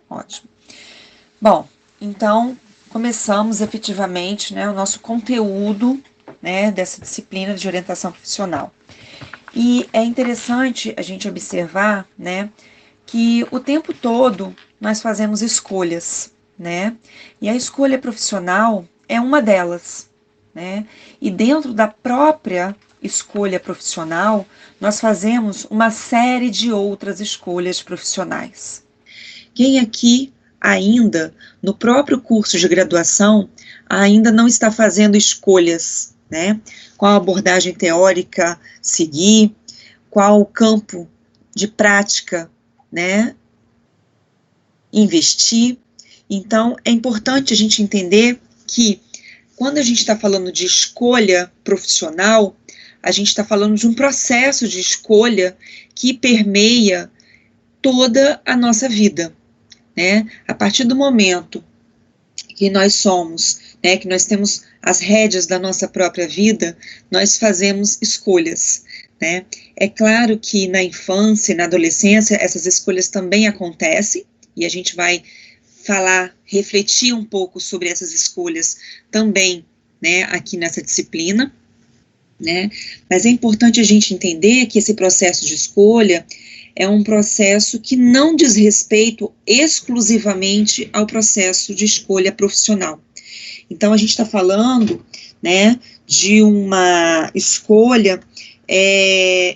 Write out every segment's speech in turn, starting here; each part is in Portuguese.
Ótimo. Bom, então começamos efetivamente, né, o nosso conteúdo, né, dessa disciplina de orientação profissional. E é interessante a gente observar, né, que o tempo todo nós fazemos escolhas, né? E a escolha profissional é uma delas, né? E dentro da própria escolha profissional, nós fazemos uma série de outras escolhas profissionais. Quem aqui ainda, no próprio curso de graduação, ainda não está fazendo escolhas, né? Qual abordagem teórica seguir, qual campo de prática, né, investir. Então, é importante a gente entender que, quando a gente está falando de escolha profissional, a gente está falando de um processo de escolha que permeia toda a nossa vida, né? A partir do momento que nós somos, né, que nós temos as rédeas da nossa própria vida, nós fazemos escolhas, né? É claro que na infância e na adolescência essas escolhas também acontecem, e a gente vai falar, refletir um pouco sobre essas escolhas também, né, aqui nessa disciplina, né? Mas é importante a gente entender que esse processo de escolha é um processo que não diz respeito exclusivamente ao processo de escolha profissional. Então, a gente está falando, né, de uma escolha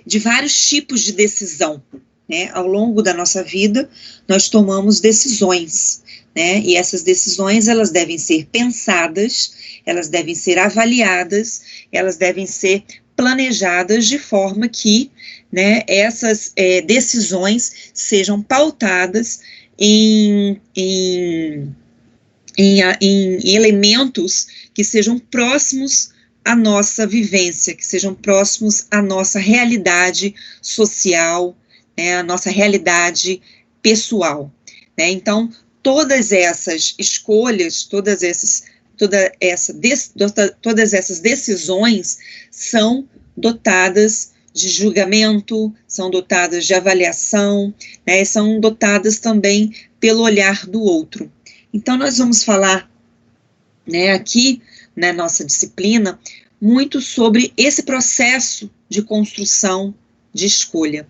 de vários tipos de decisão, né? Ao longo da nossa vida, nós tomamos decisões, né? E essas decisões, elas devem ser pensadas, elas devem ser avaliadas, elas devem ser planejadas de forma que, né, essas decisões sejam pautadas em elementos que sejam próximos à nossa vivência, que sejam próximos à nossa realidade social, né, à nossa realidade pessoal, né? Então, todas essas escolhas, todas essas decisões são dotadas de julgamento, são dotadas de avaliação, né, são dotadas também pelo olhar do outro. Então, nós vamos falar, né, aqui na nossa disciplina muito sobre esse processo de construção de escolha,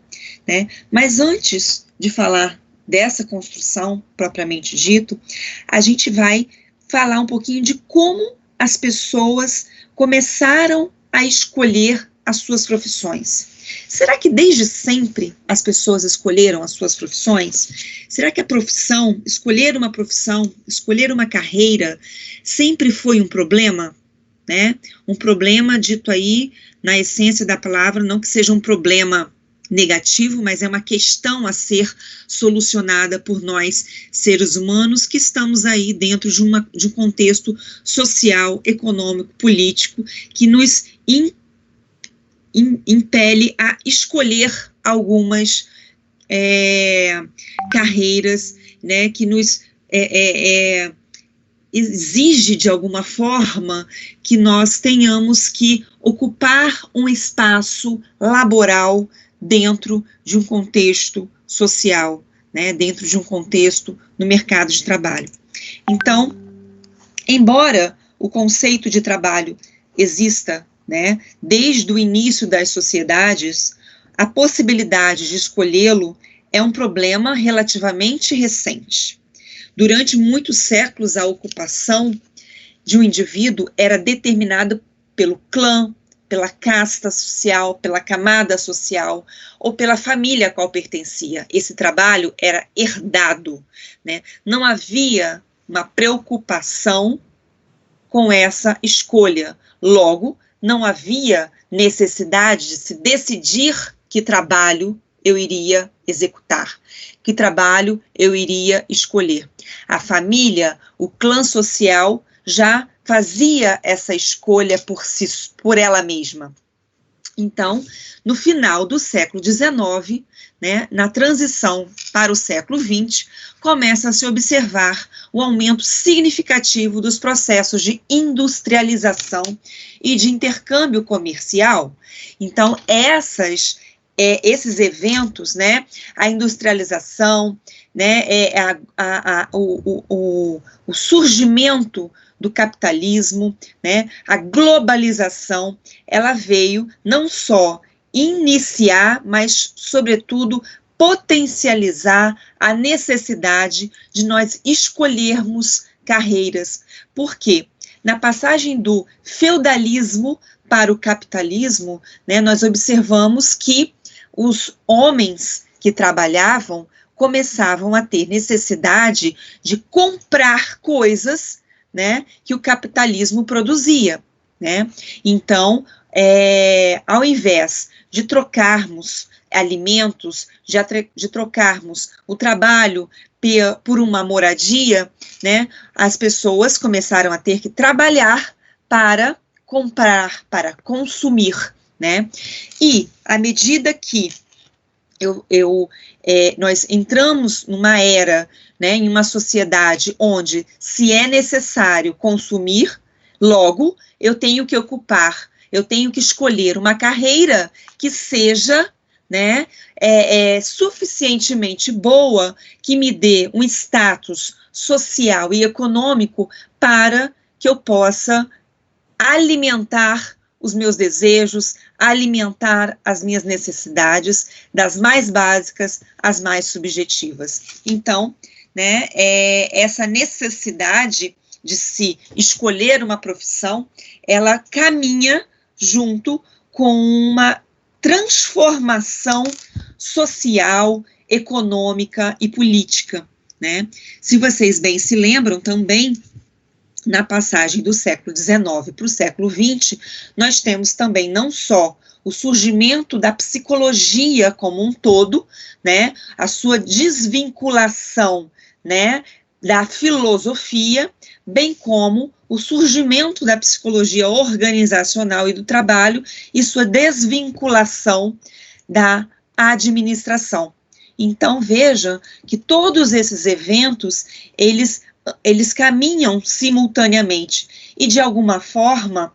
né? Mas antes de falar dessa construção propriamente dito, a gente vai falar um pouquinho de como as pessoas começaram a escolher as suas profissões. Será que desde sempre as pessoas escolheram as suas profissões? Será que a profissão, escolher uma carreira, sempre foi um problema, né? Um problema dito aí na essência da palavra, não que seja um problema negativo, mas é uma questão a ser solucionada por nós, seres humanos, que estamos aí dentro de um contexto social, econômico, político, que nos impele a escolher algumas carreiras, né, que nos exige de alguma forma que nós tenhamos que ocupar um espaço laboral dentro de um contexto social, né, dentro de um contexto no mercado de trabalho. Então, embora o conceito de trabalho exista, né, desde o início das sociedades, a possibilidade de escolhê-lo é um problema relativamente recente. Durante muitos séculos, a ocupação de um indivíduo era determinada pelo clã, pela casta social, pela camada social ou pela família a qual pertencia. Esse trabalho era herdado, né? Não havia uma preocupação com essa escolha. Logo, não havia necessidade de se decidir que trabalho eu iria executar, que trabalho eu iria escolher. A família, o clã social, já fazia essa escolha por ela mesma. Então, no final do século XIX, né, na transição para o século XX, começa a se observar o aumento significativo dos processos de industrialização e de intercâmbio comercial. Então, essas esses eventos, né, a industrialização, né, o surgimento do capitalismo, né, a globalização, ela veio não só iniciar, mas, sobretudo, potencializar a necessidade de nós escolhermos carreiras. Por quê? Na passagem do feudalismo para o capitalismo, né, nós observamos que os homens que trabalhavam começavam a ter necessidade de comprar coisas, né, que o capitalismo produzia, né? Então, ao invés de trocarmos alimentos, de trocarmos o trabalho por uma moradia, né, as pessoas começaram a ter que trabalhar para comprar, para consumir, né? E à medida que nós entramos numa era, né, em uma sociedade onde se é necessário consumir, logo eu tenho que ocupar, eu tenho que escolher uma carreira que seja, né, suficientemente boa, que me dê um status social e econômico para que eu possa alimentar os meus desejos, alimentar as minhas necessidades, das mais básicas às mais subjetivas. Então, né, essa necessidade de se escolher uma profissão, ela caminha junto com uma transformação social, econômica e política, né? Se vocês bem se lembram também, na passagem do século XIX para o século XX, nós temos também não só o surgimento da psicologia como um todo, né, a sua desvinculação, né, da filosofia, bem como o surgimento da psicologia organizacional e do trabalho e sua desvinculação da administração. Então, veja que todos esses eventos, eles caminham simultaneamente e, de alguma forma,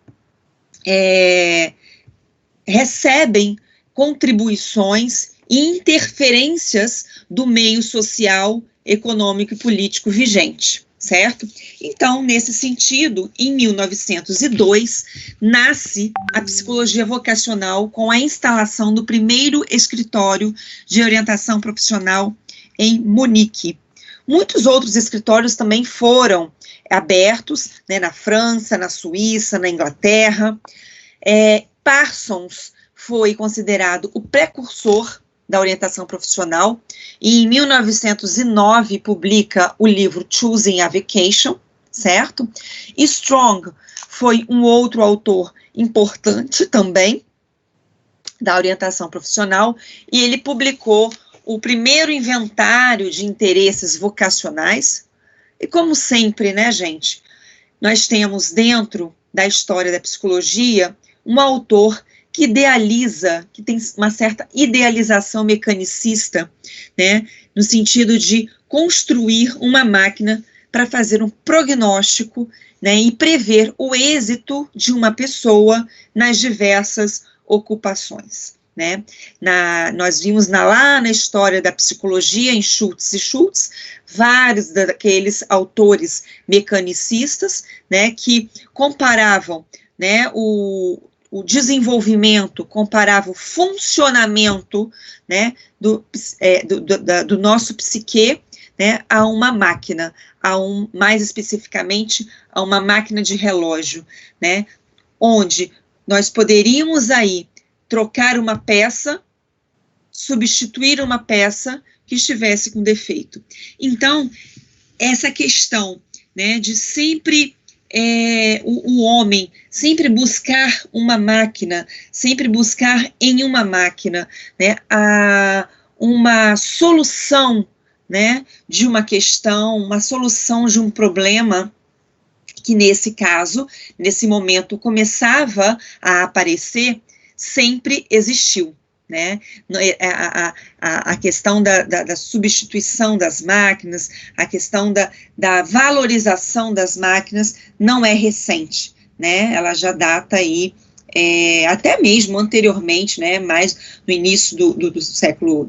recebem contribuições e interferências do meio social, econômico e político vigente, certo? Então, nesse sentido, em 1902, nasce a psicologia vocacional com a instalação do primeiro escritório de orientação profissional em Munique. Muitos outros escritórios também foram abertos, né, na França, na Suíça, na Inglaterra. Parsons foi considerado o precursor da orientação profissional e em 1909 publica o livro Choosing a Vocation, certo? Strong foi um outro autor importante também da orientação profissional e ele publicou o primeiro inventário de interesses vocacionais. E como sempre, né, gente, nós temos dentro da história da psicologia um autor que idealiza, que tem uma certa idealização mecanicista, né, no sentido de construir uma máquina para fazer um prognóstico, né, e prever o êxito de uma pessoa nas diversas ocupações. Né? Nós vimos lá na história da psicologia, em Schultz e Schultz, vários daqueles autores mecanicistas, né, que comparavam, né, o desenvolvimento, comparavam o funcionamento, né, do nosso psique, né, a uma máquina, mais especificamente a uma máquina de relógio, né, onde nós poderíamos aí trocar uma peça, substituir uma peça que estivesse com defeito. Então, essa questão, né, de sempre o homem sempre buscar uma máquina, sempre buscar em uma máquina, né, uma solução, né, de uma questão, uma solução de um problema, que nesse caso, nesse momento, começava a aparecer, sempre existiu, né? A questão da substituição das máquinas, a questão da valorização das máquinas não é recente, né? Ela já data aí até mesmo anteriormente, né, mais no início do século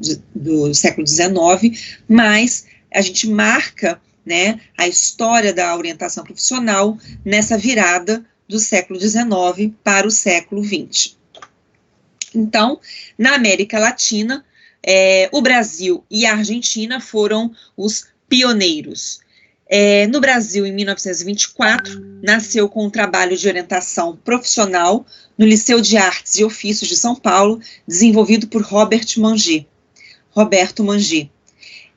XIX, mas a gente marca, né, a história da orientação profissional nessa virada do século XIX para o século XX. Então, na América Latina, o Brasil e a Argentina foram os pioneiros. No Brasil, em 1924, nasceu com um trabalho de orientação profissional no Liceu de Artes e Ofícios de São Paulo, desenvolvido por Roberto Mangi.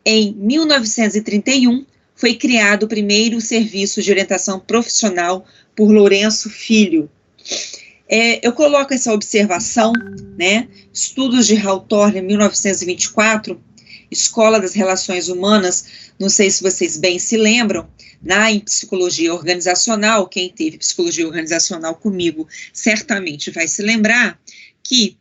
Em 1931, foi criado o primeiro serviço de orientação profissional por Lourenço Filho. Eu coloco essa observação, né? Estudos de Hawthorne, 1924, Escola das Relações Humanas, não sei se vocês bem se lembram, em psicologia organizacional, quem teve psicologia organizacional comigo certamente vai se lembrar que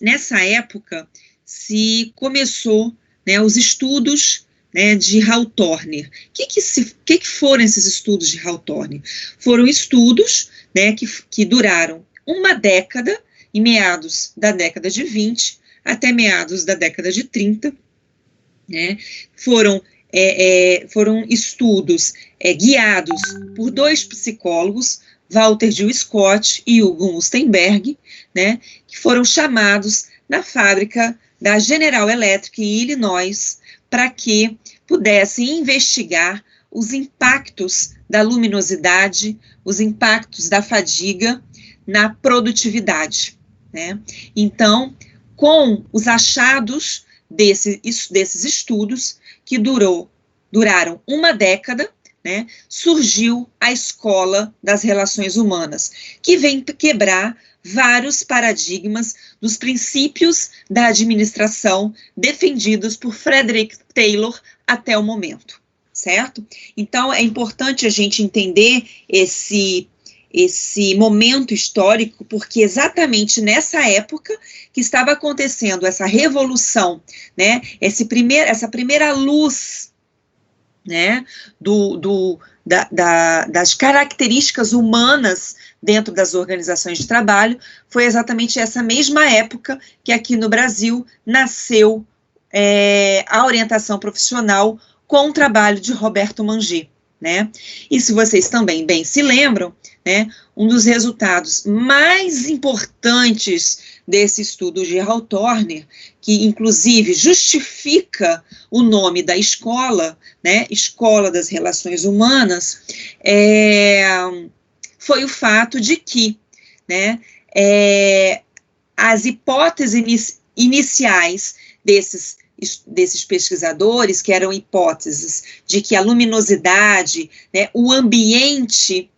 nessa época se começou, né, os estudos, né, de Hawthorne. O que foram esses estudos de Hawthorne? Foram estudos, né, que duraram uma década, em meados da década de 20 até meados da década de 30, né, foram estudos guiados por dois psicólogos, Walter Jill Scott e Hugo Mustenberg, né, que foram chamados na fábrica da General Electric em Illinois para que pudessem investigar os impactos da luminosidade, os impactos da fadiga na produtividade, né? Então, com os achados desses estudos, que duraram uma década, né, surgiu a Escola das Relações Humanas, que vem quebrar vários paradigmas dos princípios da administração defendidos por Frederick Taylor até o momento, certo? Então, é importante a gente entender esse momento histórico, porque exatamente nessa época que estava acontecendo essa revolução, né, essa primeira luz, né, das características humanas dentro das organizações de trabalho, foi exatamente essa mesma época que aqui no Brasil nasceu a orientação profissional com o trabalho de Roberto Mangi, né? E se vocês também bem se lembram, né, um dos resultados mais importantes desse estudo de Hawthorne, que inclusive justifica o nome da escola, né, Escola das Relações Humanas, foi o fato de que, né, as hipóteses iniciais desses pesquisadores, que eram hipóteses de que a luminosidade, né, o ambiente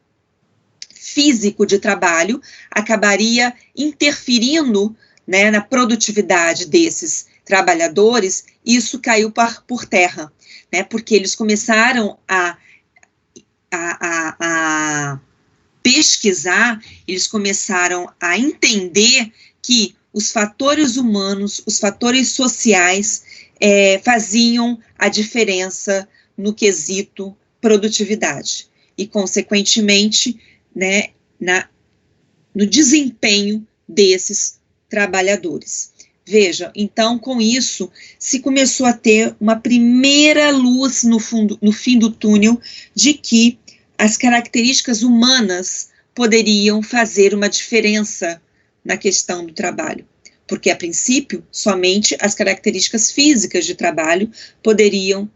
físico de trabalho acabaria interferindo, né, na produtividade desses trabalhadores, isso caiu por terra, né, porque eles começaram a pesquisar, eles começaram a entender que os fatores humanos, os fatores sociais faziam a diferença no quesito produtividade e, consequentemente, né, no desempenho desses trabalhadores. Veja, então, com isso, se começou a ter uma primeira luz no fim do túnel de que as características humanas poderiam fazer uma diferença na questão do trabalho, porque, a princípio, somente as características físicas de trabalho poderiam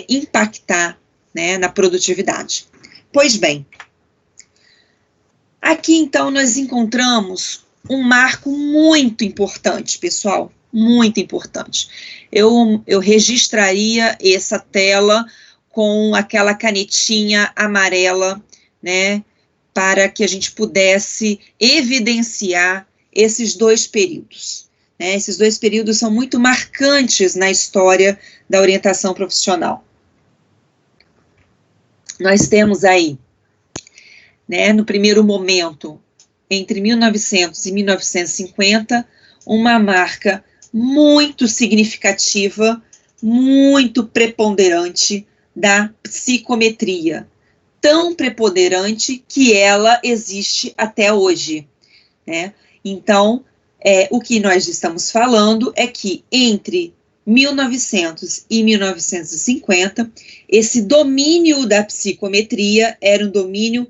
impactar, né, na produtividade. Pois bem, aqui, então, nós encontramos um marco muito importante, pessoal, muito importante. Eu registraria essa tela com aquela canetinha amarela, né, para que a gente pudesse evidenciar esses dois períodos, né? Esses dois períodos são muito marcantes na história da orientação profissional. Nós temos aí, né, no primeiro momento, entre 1900 e 1950, uma marca muito significativa, muito preponderante da psicometria, tão preponderante que ela existe até hoje. né? Então, o que nós estamos falando é que entre 1900 e 1950, esse domínio da psicometria era um domínio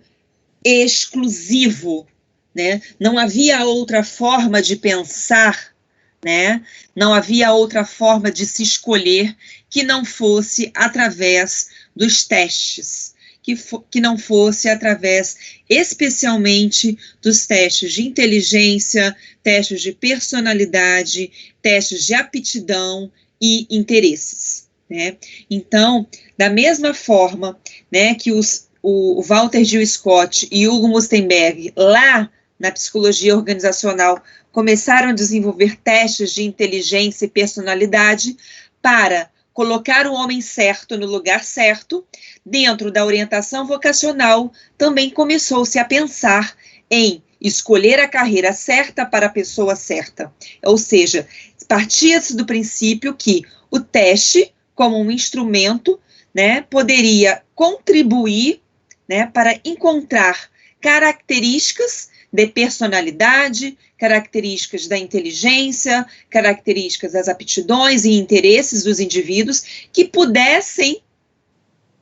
exclusivo, né? Não havia outra forma de pensar, né? Não havia outra forma de se escolher que não fosse através dos testes, que não fosse através, especialmente, dos testes de inteligência, testes de personalidade, testes de aptidão e interesses, né? Então, da mesma forma, né, que o Walter Gil Scott e Hugo Mustenberg, lá na psicologia organizacional, começaram a desenvolver testes de inteligência e personalidade para colocar o homem certo no lugar certo. Dentro da orientação vocacional, também começou-se a pensar em escolher a carreira certa para a pessoa certa. Ou seja, partia-se do princípio que o teste, como um instrumento, né, poderia contribuir, né, para encontrar características de personalidade, características da inteligência, características das aptidões e interesses dos indivíduos que pudessem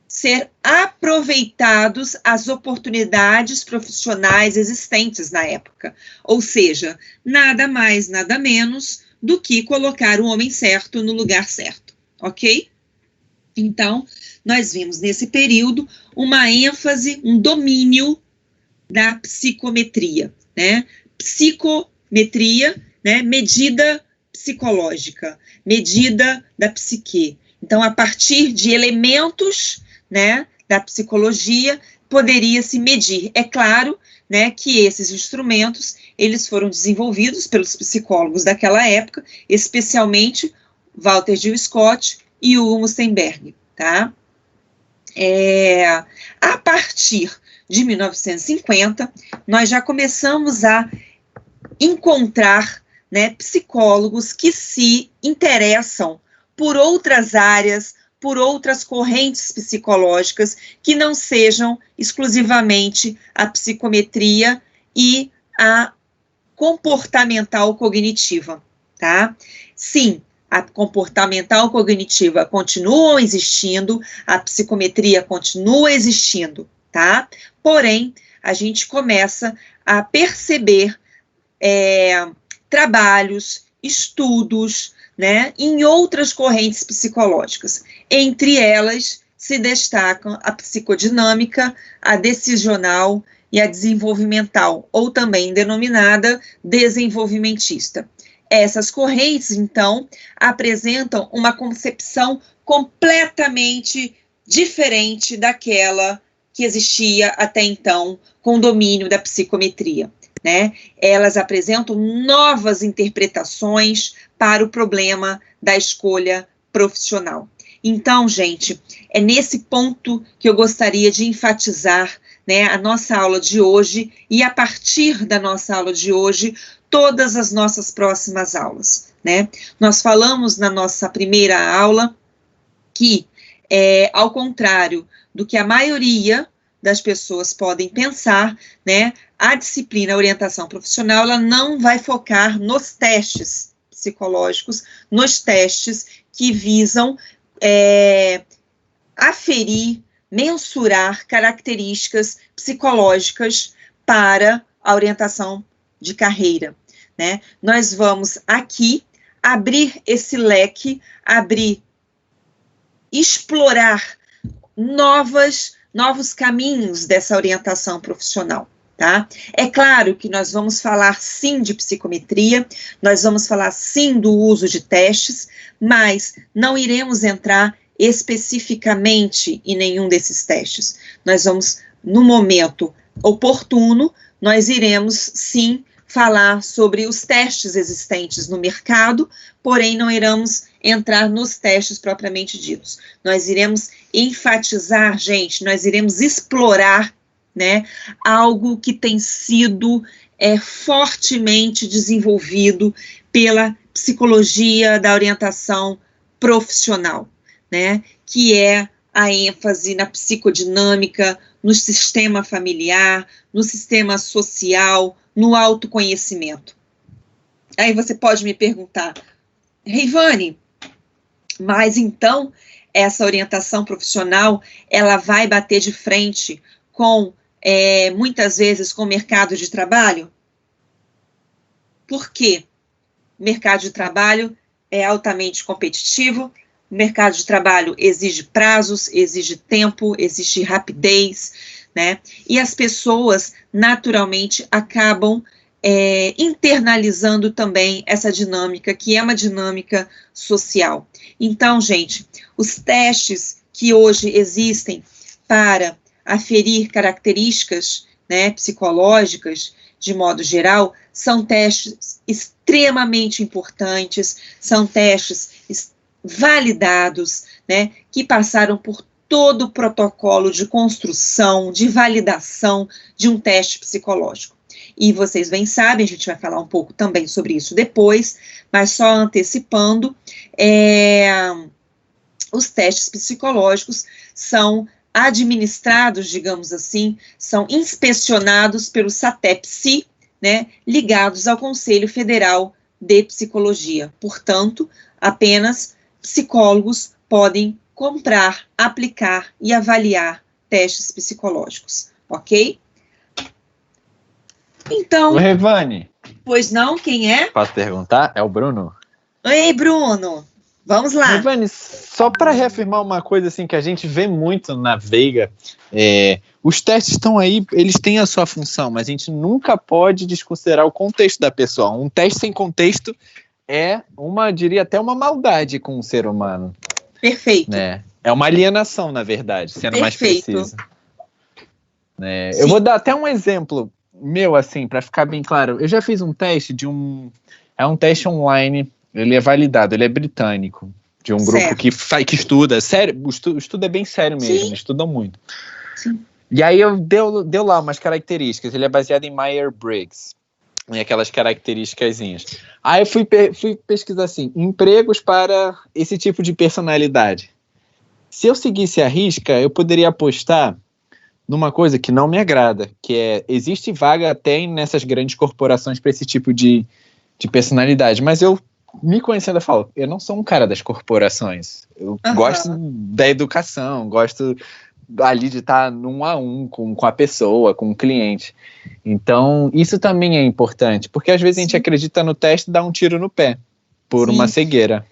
ser aproveitados as oportunidades profissionais existentes na época. Ou seja, nada mais, nada menos do que colocar o homem certo no lugar certo, ok? Então, nós vimos nesse período uma ênfase, um domínio da psicometria, né? Psicometria, né? Medida psicológica, medida da psique. Então, a partir de elementos, né, da psicologia, poderia se medir. É claro, né, que esses instrumentos, eles foram desenvolvidos pelos psicólogos daquela época, especialmente Walter Gil Scott e Hugo Mustenberg, tá? A partir de 1950, nós já começamos a encontrar, né, psicólogos que se interessam por outras áreas, por outras correntes psicológicas que não sejam exclusivamente a psicometria e a comportamental cognitiva, tá? Sim, a comportamental cognitiva continua existindo, a psicometria continua existindo, tá? Porém, a gente começa a perceber trabalhos, estudos, né, em outras correntes psicológicas. Entre elas se destacam a psicodinâmica, a decisional e a desenvolvimental, ou também denominada desenvolvimentista. Essas correntes, então, apresentam uma concepção completamente diferente daquela que existia até então com o domínio da psicometria, né? Elas apresentam novas interpretações para o problema da escolha profissional. Então, gente, é nesse ponto que eu gostaria de enfatizar, né, a nossa aula de hoje e, a partir da nossa aula de hoje, todas as nossas próximas aulas, né? Nós falamos na nossa primeira aula que, ao contrário do que a maioria das pessoas podem pensar, né, a disciplina orientação profissional, ela não vai focar nos testes psicológicos, nos testes que visam aferir, mensurar características psicológicas para a orientação de carreira, né? Nós vamos aqui abrir esse leque, explorar novos caminhos dessa orientação profissional, tá? É claro que nós vamos falar sim de psicometria, nós vamos falar sim do uso de testes, mas não iremos entrar especificamente em nenhum desses testes. Nós vamos, no momento oportuno, nós iremos sim falar sobre os testes existentes no mercado, porém não iremos entrar nos testes propriamente ditos. Nós iremos enfatizar, gente, nós iremos explorar, né, algo que tem sido fortemente desenvolvido pela psicologia da orientação profissional, né, que é a ênfase na psicodinâmica, no sistema familiar, no sistema social, no autoconhecimento. Aí você pode me perguntar, Reivane, mas então essa orientação profissional, ela vai bater de frente com, muitas vezes, com o mercado de trabalho? Por quê? O mercado de trabalho é altamente competitivo, o mercado de trabalho exige prazos, exige tempo, exige rapidez, né? E as pessoas, naturalmente, acabam internalizando também essa dinâmica, que é uma dinâmica social. Então, gente, os testes que hoje existem para aferir características, né, psicológicas, de modo geral, são testes extremamente importantes, são testes validados, né, que passaram por todo o protocolo de construção, de validação de um teste psicológico. E vocês bem sabem, a gente vai falar um pouco também sobre isso depois, mas só antecipando, os testes psicológicos são administrados, digamos assim, são inspecionados pelo SATEP-SI, né, ligados ao Conselho Federal de Psicologia. Portanto, apenas psicólogos podem comprar, aplicar e avaliar testes psicológicos, ok? Então... Oi, Reivane. Pois não, quem é? Posso perguntar? É o Bruno. Oi, Bruno. Vamos lá. Reivane, só para reafirmar uma coisa assim que a gente vê muito na Veiga, os testes estão aí, eles têm a sua função, mas a gente nunca pode desconsiderar o contexto da pessoa. Um teste sem contexto diria até uma maldade com o ser humano. Perfeito. Né? É uma alienação, na verdade, sendo mais preciso. Eu vou dar até um exemplo meu, assim, para ficar bem claro. Eu já fiz um teste é um teste online, ele é validado, ele é britânico, de um grupo que estuda, sério, o estudo é bem sério mesmo, eles estudam muito. Sim. E aí deu lá umas características, ele é baseado em Myers-Briggs, em aquelas características. Aí eu fui pesquisar assim, empregos para esse tipo de personalidade. Se eu seguisse a risca, eu poderia apostar numa coisa que não me agrada, que existe vaga até nessas grandes corporações para esse tipo de personalidade, mas eu, me conhecendo, eu falo, eu não sou um cara das corporações, eu gosto da educação, gosto ali de estar num a um com a pessoa, com o cliente. Então, isso também é importante, porque às vezes a gente acredita no teste e dá um tiro no pé, por uma cegueira.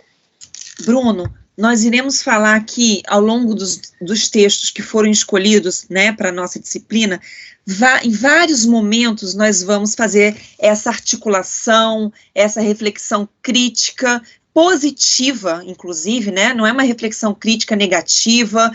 Bruno, nós iremos falar aqui, ao longo dos textos que foram escolhidos, né, para a nossa disciplina, em vários momentos nós vamos fazer essa articulação, essa reflexão crítica, positiva, inclusive, né, não é uma reflexão crítica negativa,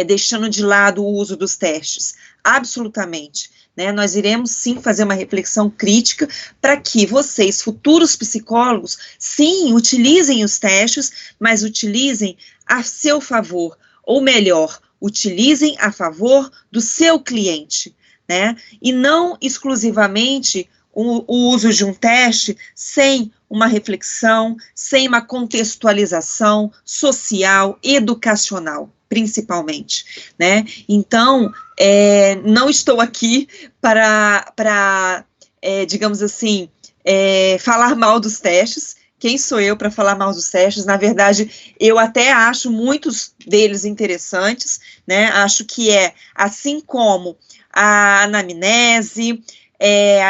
deixando de lado o uso dos testes, absolutamente. Né, nós iremos sim fazer uma reflexão crítica para que vocês, futuros psicólogos, sim, utilizem os testes, mas utilizem a seu favor, ou melhor, utilizem a favor do seu cliente, né, e não exclusivamente o uso de um teste sem uma reflexão, sem uma contextualização social, educacional, principalmente, né, então, não estou aqui para digamos assim, falar mal dos testes. Quem sou eu para falar mal dos testes? Na verdade, eu até acho muitos deles interessantes, né, acho que assim como a anamnese,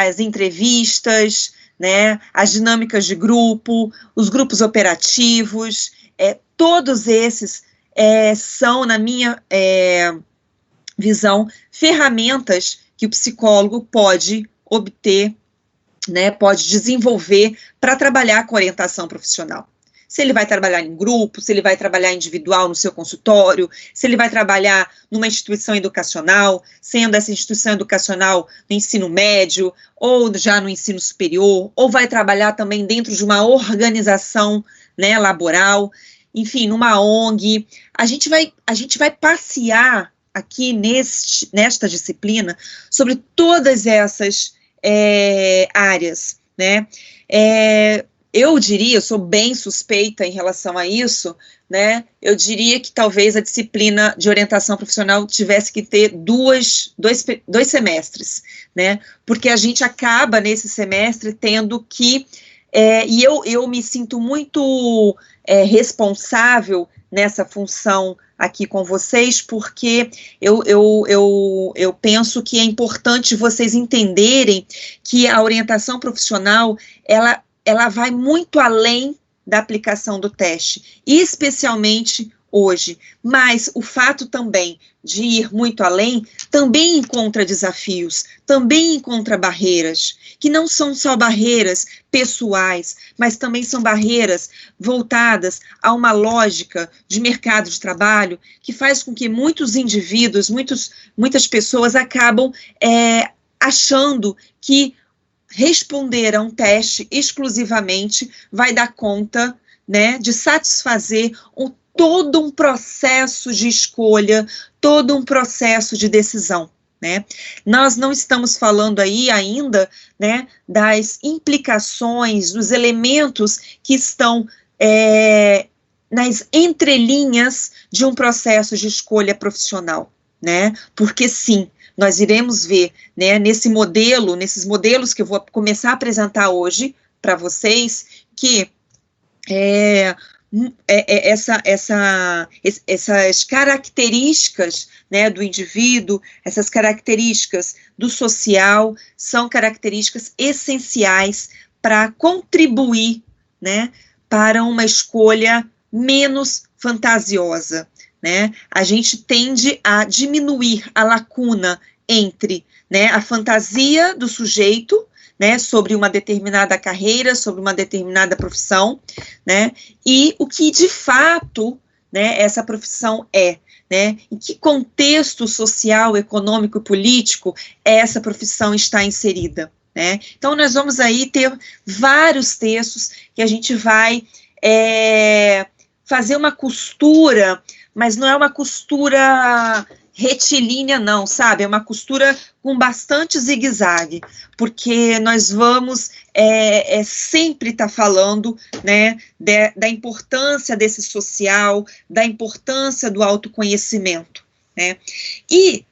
as entrevistas, né, as dinâmicas de grupo, os grupos operativos, todos esses são, na minha visão, ferramentas que o psicólogo pode obter, né, pode desenvolver para trabalhar com orientação profissional. Se ele vai trabalhar em grupo, se ele vai trabalhar individual no seu consultório, se ele vai trabalhar numa instituição educacional, sendo essa instituição educacional no ensino médio, ou já no ensino superior, ou vai trabalhar também dentro de uma organização, né, laboral, enfim, numa ONG. A gente vai passear aqui nesta disciplina sobre todas essas áreas, né? eu diria, eu sou bem suspeita em relação a isso, né? Eu diria que talvez a disciplina de orientação profissional tivesse que ter dois semestres, né? Porque a gente acaba nesse semestre tendo que, e eu me sinto muito responsável nessa função aqui com vocês, porque eu penso que é importante vocês entenderem que a orientação profissional, ela vai muito além da aplicação do teste, especialmente hoje, mas o fato também de ir muito além, também encontra desafios, também encontra barreiras, que não são só barreiras pessoais, mas também são barreiras voltadas a uma lógica de mercado de trabalho, que faz com que muitos indivíduos, muitas pessoas acabam achando que responder a um teste exclusivamente vai dar conta, né, de satisfazer todo um processo de escolha, todo um processo de decisão, né? Nós não estamos falando aí ainda, né, das implicações, dos elementos que estão nas entrelinhas de um processo de escolha profissional, né? Porque sim, nós iremos ver, né, nesses modelos que eu vou começar a apresentar hoje para vocês, que essas características, né, do indivíduo, essas características do social, são características essenciais para contribuir, né, para uma escolha menos fantasiosa, né? A gente tende a diminuir a lacuna entre, né, a fantasia do sujeito, né, sobre uma determinada carreira, sobre uma determinada profissão, né, e o que de fato, né, essa profissão é, né, em que contexto social, econômico e político essa profissão está inserida, né. Então nós vamos aí ter vários textos que a gente vai fazer uma costura, mas não é uma costura retilínea não, sabe? É uma costura com bastante zigue-zague, porque nós vamos sempre estar falando, né, da importância desse social, da importância do autoconhecimento, né? E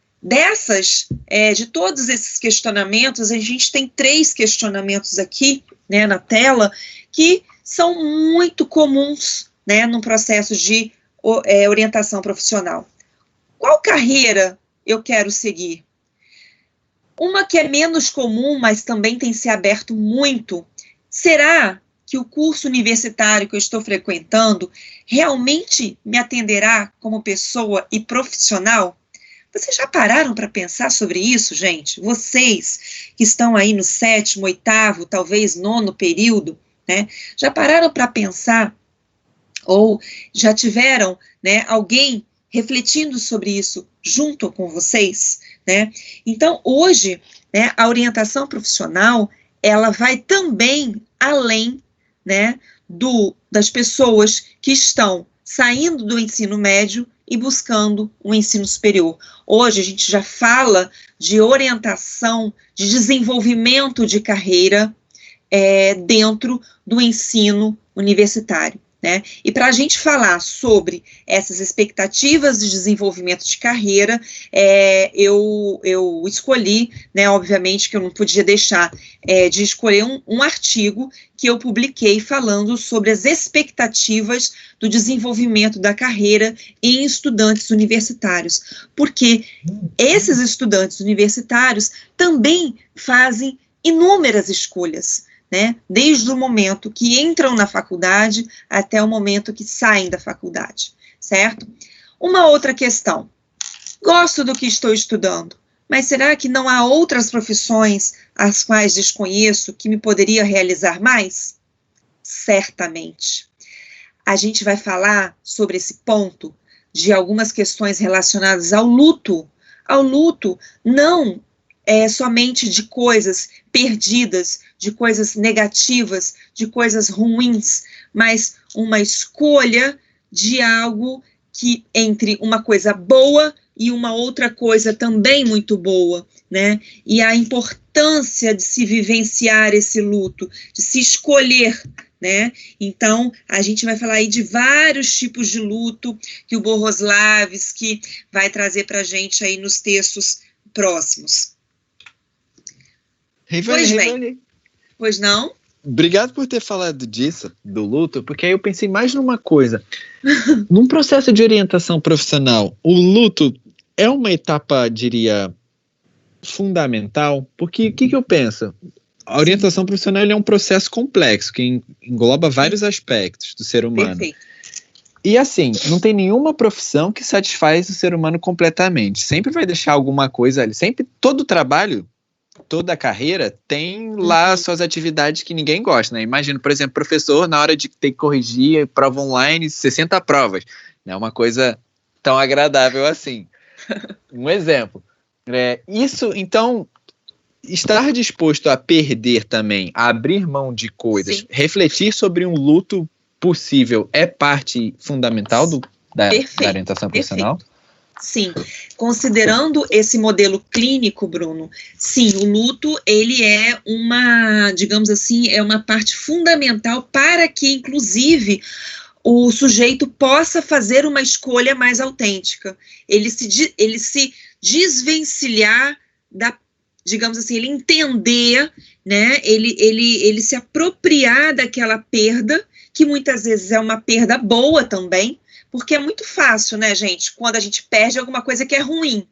de todos esses questionamentos, a gente tem 3 questionamentos aqui, né, na tela, que são muito comuns, né, no processo de orientação profissional. Qual carreira eu quero seguir? Uma que é menos comum, mas também tem se aberto muito. Será que o curso universitário que eu estou frequentando realmente me atenderá como pessoa e profissional? Vocês já pararam para pensar sobre isso, gente? Vocês que estão aí no 7º, 8º, talvez 9º período, né? Já pararam para pensar, ou já tiveram, né, alguém refletindo sobre isso junto com vocês, né? Então, hoje, né, a orientação profissional, ela vai também além, né, das pessoas que estão saindo do ensino médio e buscando um ensino superior. Hoje, a gente já fala de orientação, de desenvolvimento de carreira dentro do ensino universitário, né? E para a gente falar sobre essas expectativas de desenvolvimento de carreira, eu escolhi, né, obviamente que eu não podia deixar de escolher um artigo que eu publiquei falando sobre as expectativas do desenvolvimento da carreira em estudantes universitários, porque esses estudantes universitários também fazem inúmeras escolhas, né, desde o momento que entram na faculdade até o momento que saem da faculdade, certo? Uma outra questão, gosto do que estou estudando, mas será que não há outras profissões as quais desconheço que me poderia realizar mais? Certamente. A gente vai falar sobre esse ponto de algumas questões relacionadas ao luto não somente de coisas perdidas, de coisas negativas, de coisas ruins, mas uma escolha de algo que entre uma coisa boa e uma outra coisa também muito boa, né? E a importância de se vivenciar esse luto, de se escolher, né? Então, a gente vai falar aí de vários tipos de luto que o Bohoslavski vai trazer para a gente aí nos textos próximos. Pois bem, pois não? Obrigado por ter falado disso, do luto, porque aí eu pensei mais numa coisa. Num processo de orientação profissional, o luto é uma etapa, diria, fundamental, porque o que eu penso? A orientação profissional é um processo complexo, que engloba vários aspectos do ser humano. Perfeito. E assim, não tem nenhuma profissão que satisfaz o ser humano completamente. Sempre vai deixar alguma coisa ali. Sempre, todo trabalho, toda carreira tem lá suas atividades que ninguém gosta, né? Imagina, por exemplo, professor, na hora de ter que corrigir prova online, 60 provas. Não é uma coisa tão agradável assim. Um exemplo. Isso, então, estar disposto a perder também, a abrir mão de coisas, Sim. refletir sobre um luto possível é parte fundamental da orientação profissional? Sim, considerando esse modelo clínico, Bruno, sim, o luto, ele é uma, digamos assim, é uma parte fundamental para que, inclusive, o sujeito possa fazer uma escolha mais autêntica, ele se desvencilhar da, digamos assim, ele entender, né, ele se apropriar daquela perda, que muitas vezes é uma perda boa também, porque é muito fácil, né, gente, quando a gente perde alguma coisa que é ruim,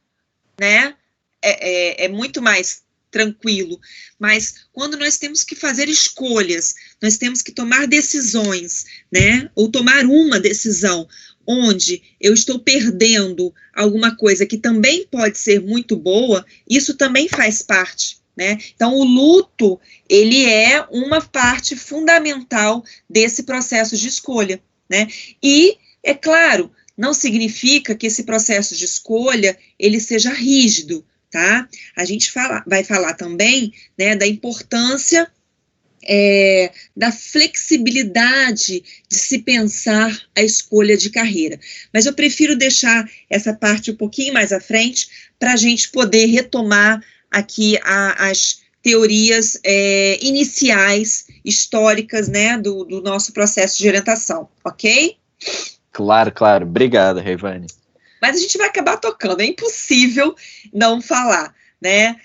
né, é muito mais tranquilo, mas quando nós temos que fazer escolhas, nós temos que tomar decisões, né, ou tomar uma decisão, onde eu estou perdendo alguma coisa que também pode ser muito boa, isso também faz parte, né, então o luto, ele é uma parte fundamental desse processo de escolha, né, e é claro, não significa que esse processo de escolha, ele seja rígido, tá? A gente vai falar também, né, da importância da flexibilidade de se pensar a escolha de carreira. Mas eu prefiro deixar essa parte um pouquinho mais à frente para a gente poder retomar aqui as teorias iniciais, históricas, né, do nosso processo de orientação, ok? Claro, claro. Obrigado, Reivane. Mas a gente vai acabar tocando, é impossível não falar, né?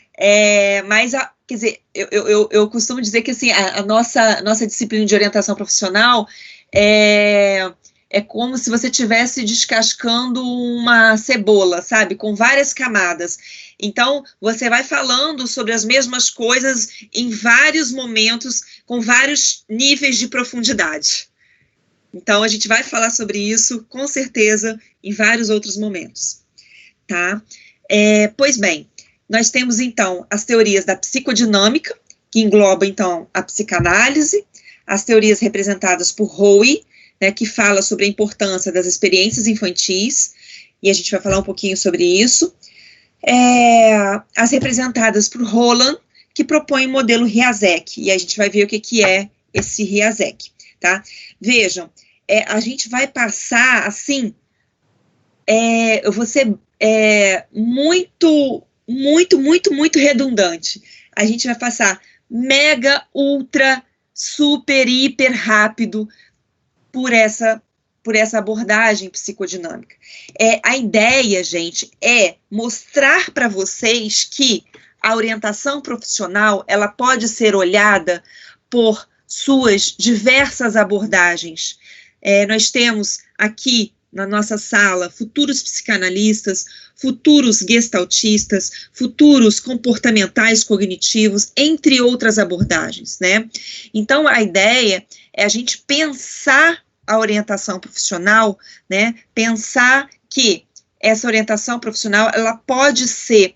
Mas, quer dizer, eu costumo dizer que assim, a nossa disciplina de orientação profissional é como se você estivesse descascando uma cebola, sabe? Com várias camadas. Então, você vai falando sobre as mesmas coisas em vários momentos, com vários níveis de profundidade. Então, a gente vai falar sobre isso, com certeza, em vários outros momentos, tá? Pois bem, nós temos, então, as teorias da psicodinâmica, que engloba, então, a psicanálise, as teorias representadas por Howe, né, que fala sobre a importância das experiências infantis, e a gente vai falar um pouquinho sobre isso, as representadas por Holland, que propõe o modelo Riazek, e a gente vai ver o que é esse Riazek, tá? Vejam, a gente vai passar, assim, eu vou ser muito redundante. A gente vai passar mega, ultra, super, hiper rápido por essa abordagem psicodinâmica. A ideia, gente, é mostrar para vocês que a orientação profissional, ela pode ser olhada por suas diversas abordagens. Nós temos aqui na nossa sala futuros psicanalistas, futuros gestaltistas, futuros comportamentais cognitivos, entre outras abordagens, né? Então, a ideia é a gente pensar a orientação profissional, né? Pensar que essa orientação profissional, ela pode ser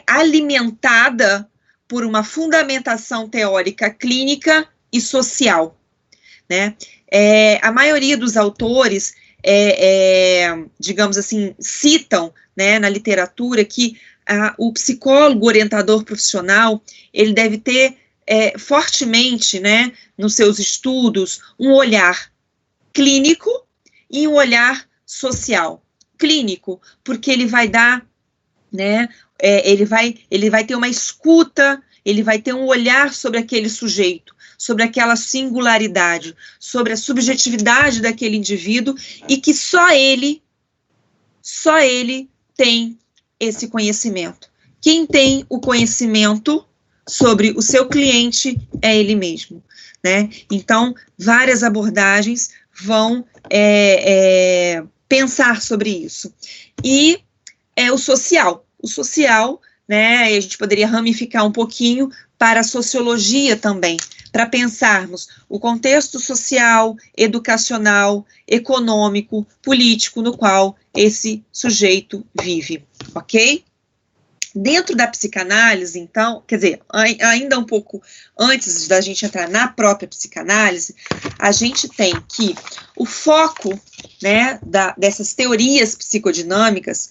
alimentada por uma fundamentação teórica clínica e social, né? A maioria dos autores, digamos assim, citam, né, na literatura que o psicólogo orientador profissional, ele deve ter fortemente, né, nos seus estudos, um olhar clínico e um olhar social. Clínico, porque ele vai dar, né, ele vai ter uma escuta, ele vai ter um olhar sobre aquele sujeito, sobre aquela singularidade, sobre a subjetividade daquele indivíduo, e que só ele tem esse conhecimento. Quem tem o conhecimento sobre o seu cliente é ele mesmo, né? Então, várias abordagens vão pensar sobre isso. E o social, né, a gente poderia ramificar um pouquinho para a sociologia também, para pensarmos o contexto social, educacional, econômico, político no qual esse sujeito vive, ok? Dentro da psicanálise, então, quer dizer, ainda um pouco antes da gente entrar na própria psicanálise, a gente tem que o foco, né, dessas teorias psicodinâmicas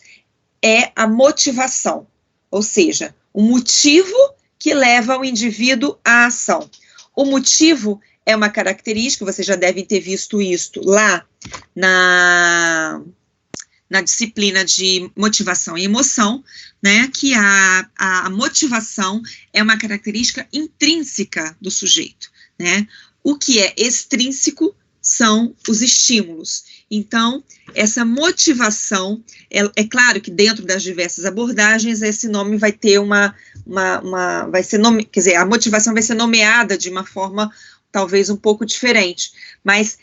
é a motivação, ou seja, o motivo que leva o indivíduo à ação. O motivo é uma característica, vocês já devem ter visto isso lá na disciplina de motivação e emoção, né, que a motivação é uma característica intrínseca do sujeito, né? O que é extrínseco são os estímulos. Então, essa motivação, é claro que dentro das diversas abordagens, esse nome vai ter quer dizer, a motivação vai ser nomeada de uma forma talvez um pouco diferente, mas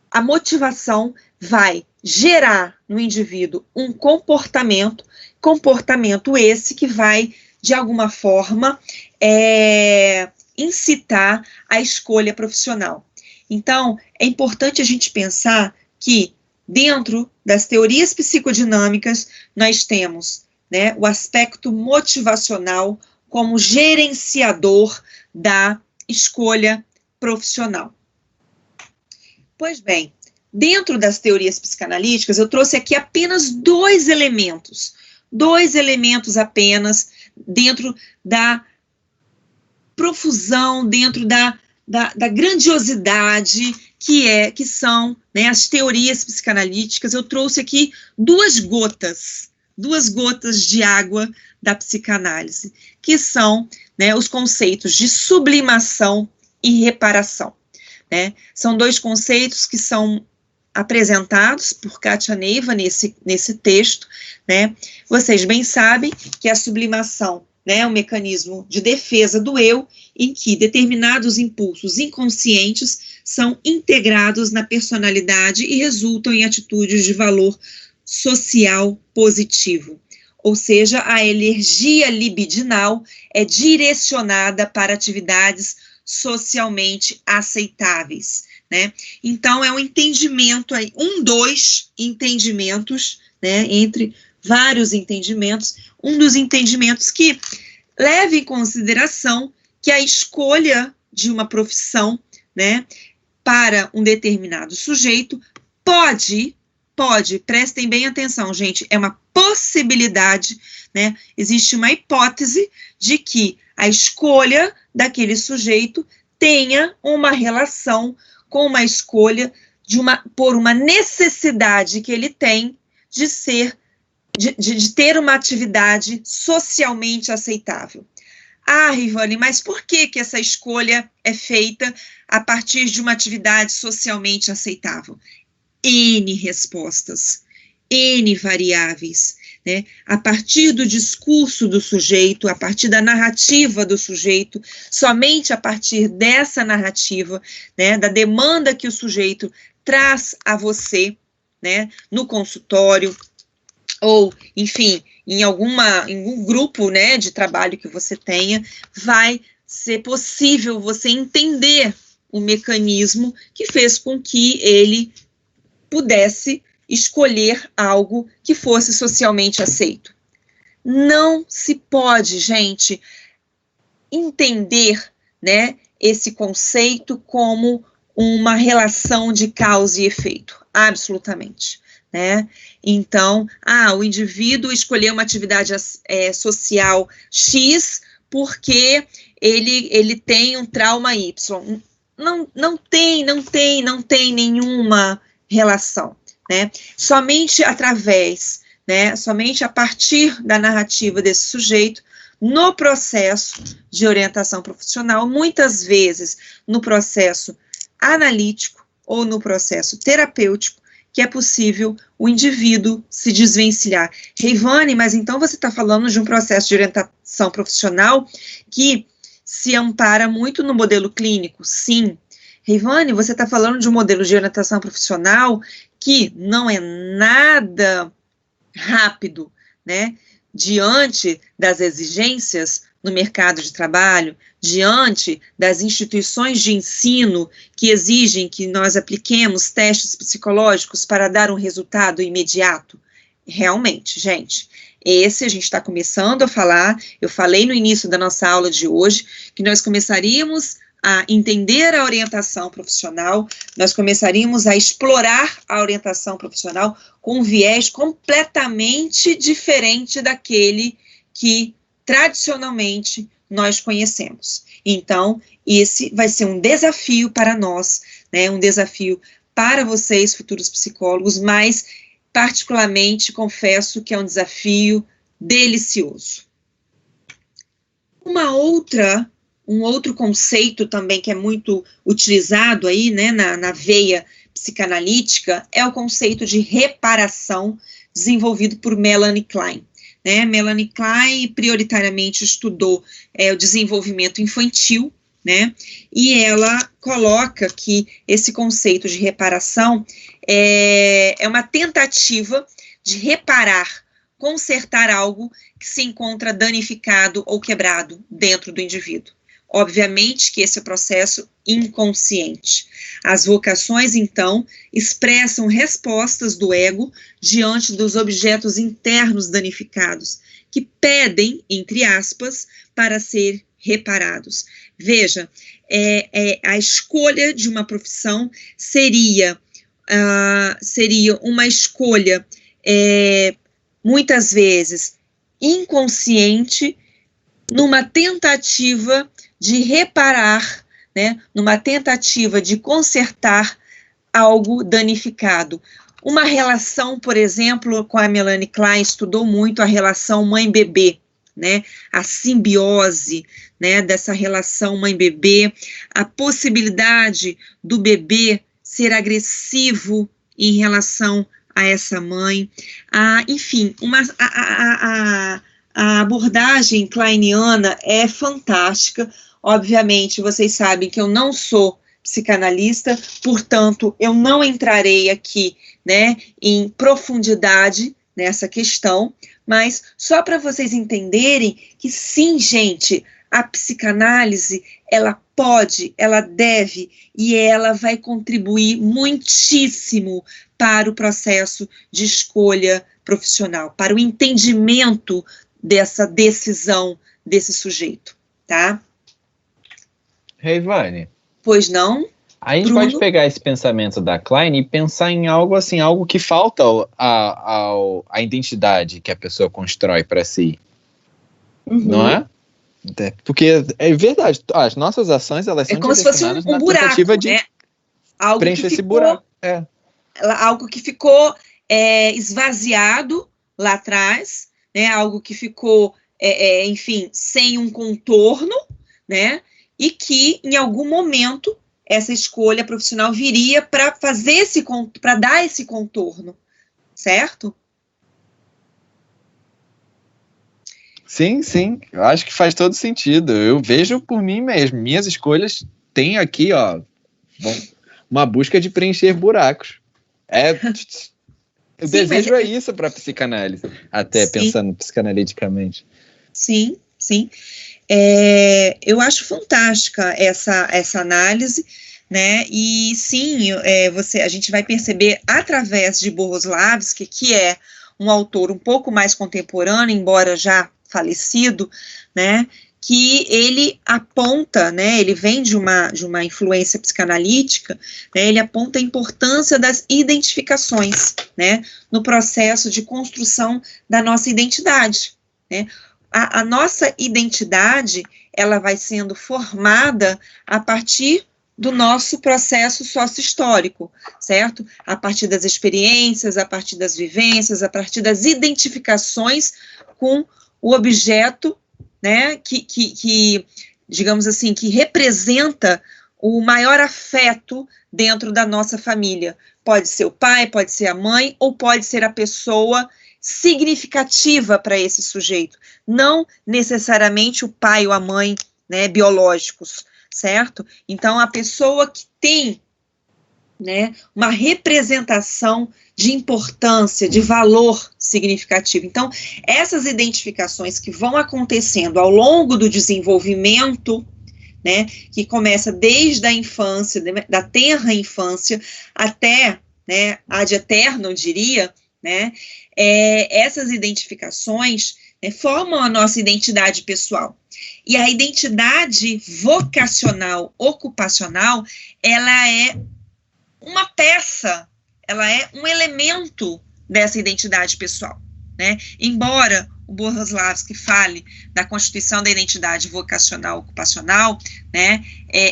a motivação vai gerar no indivíduo um comportamento esse que vai, de alguma forma, incitar a escolha profissional. Então, é importante a gente pensar que, dentro das teorias psicodinâmicas, nós temos, né, o aspecto motivacional como gerenciador da escolha profissional. Pois bem, dentro das teorias psicanalíticas, eu trouxe aqui apenas dois elementos apenas, dentro da profusão, dentro da grandiosidade que são, né, as teorias psicanalíticas. Eu trouxe aqui duas gotas de água da psicanálise, que são, né, os conceitos de sublimação e reparação, né? São dois conceitos que são apresentados por Kátia Neiva nesse texto, né? Vocês bem sabem que a sublimação, né, é um mecanismo de defesa do eu, em que determinados impulsos inconscientes são integrados na personalidade e resultam em atitudes de valor social positivo. Ou seja, a energia libidinal é direcionada para atividades socialmente aceitáveis, né? Então, é um entendimento aí, dois entendimentos, né, entre vários entendimentos, um dos entendimentos que leva em consideração que a escolha de uma profissão, né, para um determinado sujeito pode, prestem bem atenção, gente, é uma possibilidade, né, existe uma hipótese de que a escolha daquele sujeito tenha uma relação com uma escolha por uma necessidade que ele tem de ter uma atividade socialmente aceitável. Ah, Rivane, mas por que essa escolha é feita a partir de uma atividade socialmente aceitável? N respostas, N variáveis, né? A partir do discurso do sujeito, a partir da narrativa do sujeito, somente a partir dessa narrativa, né, da demanda que o sujeito traz a você, né, no consultório, ou, enfim, em algum grupo, né, de trabalho que você tenha, vai ser possível você entender o mecanismo que fez com que ele pudesse escolher algo que fosse socialmente aceito. Não se pode, gente, entender, né, esse conceito como uma relação de causa e efeito, absolutamente, né? Então, o indivíduo escolheu uma atividade social X porque ele tem um trauma Y. Não tem nenhuma relação, né? Somente através, né, somente a partir da narrativa desse sujeito, no processo de orientação profissional, muitas vezes no processo analítico ou no processo terapêutico, que é possível o indivíduo se desvencilhar. Reivane, mas então você está falando de um processo de orientação profissional que se ampara muito no modelo clínico? Sim. Reivane, você está falando de um modelo de orientação profissional que não é nada rápido, né? Diante das exigências no mercado de trabalho, diante das instituições de ensino que exigem que nós apliquemos testes psicológicos para dar um resultado imediato. Realmente, gente, esse a gente está começando a falar, eu falei no início da nossa aula de hoje, que nós começaríamos a entender a orientação profissional, nós começaríamos a explorar a orientação profissional com um viés completamente diferente daquele que tradicionalmente nós conhecemos. Então, esse vai ser um desafio para nós, né, um desafio para vocês, futuros psicólogos, mas particularmente confesso que é um desafio delicioso. Um outro conceito também que é muito utilizado aí, né, na veia psicanalítica, é o conceito de reparação, desenvolvido por Melanie Klein. Né? Melanie Klein prioritariamente estudou o desenvolvimento infantil, né? E ela coloca que esse conceito de reparação é uma tentativa de reparar, consertar algo que se encontra danificado ou quebrado dentro do indivíduo. Obviamente que esse é o processo inconsciente. As vocações, então, expressam respostas do ego diante dos objetos internos danificados, que pedem, entre aspas, para ser reparados. Veja, a escolha de uma profissão seria uma escolha, muitas vezes, inconsciente, numa tentativa de reparar, né, numa tentativa de consertar algo danificado. Uma relação, por exemplo, com a Melanie Klein, estudou muito a relação mãe-bebê, né, a simbiose, né, dessa relação mãe-bebê, a possibilidade do bebê ser agressivo em relação a essa mãe, enfim, a abordagem kleiniana é fantástica. Obviamente, vocês sabem que eu não sou psicanalista, portanto, eu não entrarei aqui, né, em profundidade nessa questão, mas só para vocês entenderem que sim, gente, a psicanálise, ela pode, ela deve e ela vai contribuir muitíssimo para o processo de escolha profissional, para o entendimento dessa decisão desse sujeito, tá? Reivane. Pois não? A gente Bruno? pode pegar esse pensamento da Klein e pensar em algo assim, algo que falta à identidade que a pessoa constrói para si. Uhum. Não é? Porque é verdade, as nossas ações, elas são como se fosse um buraco, tentativa de, né? Algo preencher esse buraco. Algo que ficou esvaziado lá atrás, né? Algo que ficou, enfim, sem um contorno, né? E que, em algum momento, essa escolha profissional viria para fazer para dar esse contorno, certo? Sim, sim, eu acho que faz todo sentido. Eu vejo por mim mesmo, minhas escolhas têm aqui, ó, uma busca de preencher buracos. O desejo é isso para a psicanálise, até pensando psicanaliticamente. Sim, sim. Eu acho fantástica essa análise, né? E sim, a gente vai perceber através de Bohuslavski, que é um autor um pouco mais contemporâneo, embora já falecido, né? Que ele aponta, né? Ele vem de uma influência psicanalítica, né? Ele aponta a importância das identificações, né? No processo de construção da nossa identidade, né? A nossa identidade, ela vai sendo formada a partir do nosso processo sócio-histórico, certo? A partir das experiências, a partir das vivências, a partir das identificações com o objeto né, digamos assim, que representa o maior afeto dentro da nossa família. Pode ser o pai, pode ser a mãe, ou pode ser a pessoa significativa para esse sujeito. Não necessariamente o pai ou a mãe, né, biológicos, certo? Então, a pessoa que tem, né, uma representação de importância, de valor significativo. Então, essas identificações que vão acontecendo ao longo do desenvolvimento, né, que começa desde a infância, da tenra infância, até, né, ad eterno, eu diria, né, essas identificações, né, formam a nossa identidade pessoal. E a identidade vocacional, ocupacional, ela é uma peça, ela é um elemento dessa identidade pessoal, né? Embora o Bohuslavski fale da constituição da identidade vocacional ocupacional, né,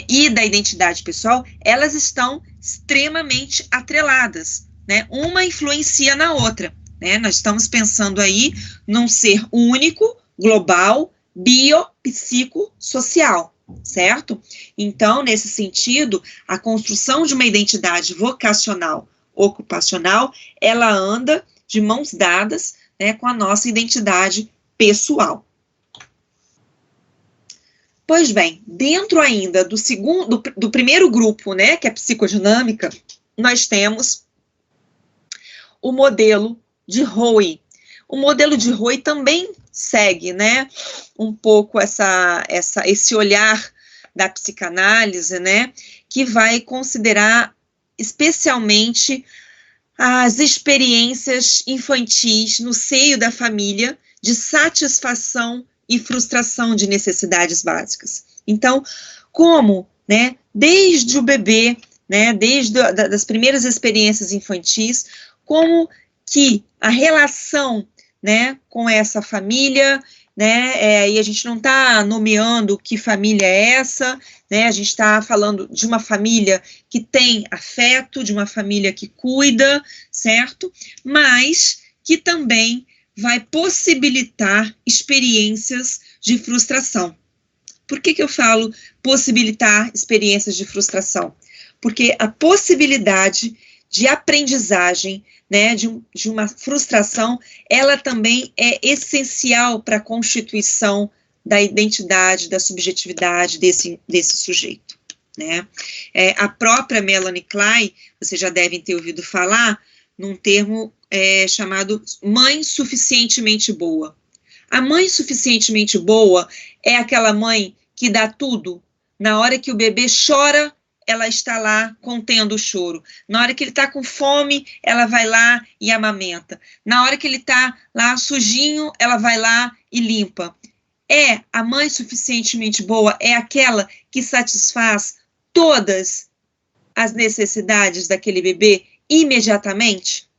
e da identidade pessoal, elas estão extremamente atreladas, né? Uma influencia na outra, né? Nós estamos pensando aí num ser único, global, biopsicossocial, certo? Então, nesse sentido, a construção de uma identidade vocacional ocupacional, ela anda de mãos dadas, né, com a nossa identidade pessoal. Pois bem, dentro ainda do primeiro grupo, né, que é a psicodinâmica, nós temos o modelo de Rowe. O modelo de Rowe também segue, né, um pouco esse olhar da psicanálise, né, que vai considerar especialmente as experiências infantis no seio da família de satisfação e frustração de necessidades básicas. Então, como, né, desde o bebê, né, desde das primeiras experiências infantis, como que a relação, né, com essa família, né, e a gente não está nomeando que família é essa, né, a gente está falando de uma família que tem afeto, de uma família que cuida, certo? Mas que também vai possibilitar experiências de frustração. Por que eu falo possibilitar experiências de frustração? Porque a possibilidade de aprendizagem, né, de uma frustração, ela também é essencial para a constituição da identidade, da subjetividade desse sujeito, né? A própria Melanie Klein, vocês já devem ter ouvido falar, num termo chamado mãe suficientemente boa. A mãe suficientemente boa é aquela mãe que dá tudo. Na hora que o bebê chora, ela está lá contendo o choro. Na hora que ele está com fome, ela vai lá e amamenta. Na hora que ele está lá sujinho, ela vai lá e limpa. A mãe suficientemente boa é aquela que satisfaz todas as necessidades daquele bebê imediatamente?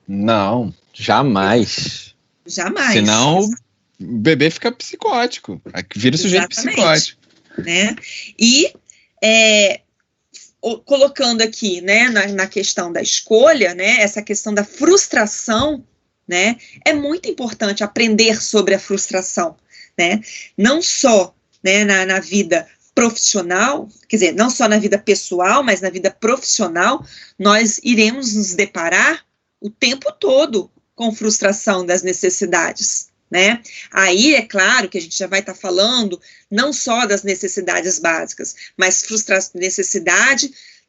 Não, jamais. Jamais. Senão o bebê fica psicótico, vira sujeito psicótico. Né? E colocando aqui, né, na questão da escolha, né, essa questão da frustração, né, é muito importante aprender sobre a frustração, né, não só, né, na vida profissional, quer dizer, não só na vida pessoal, mas na vida profissional, nós iremos nos deparar o tempo todo com frustração das necessidades, né? Aí é claro que a gente já vai estar falando não só das necessidades básicas, mas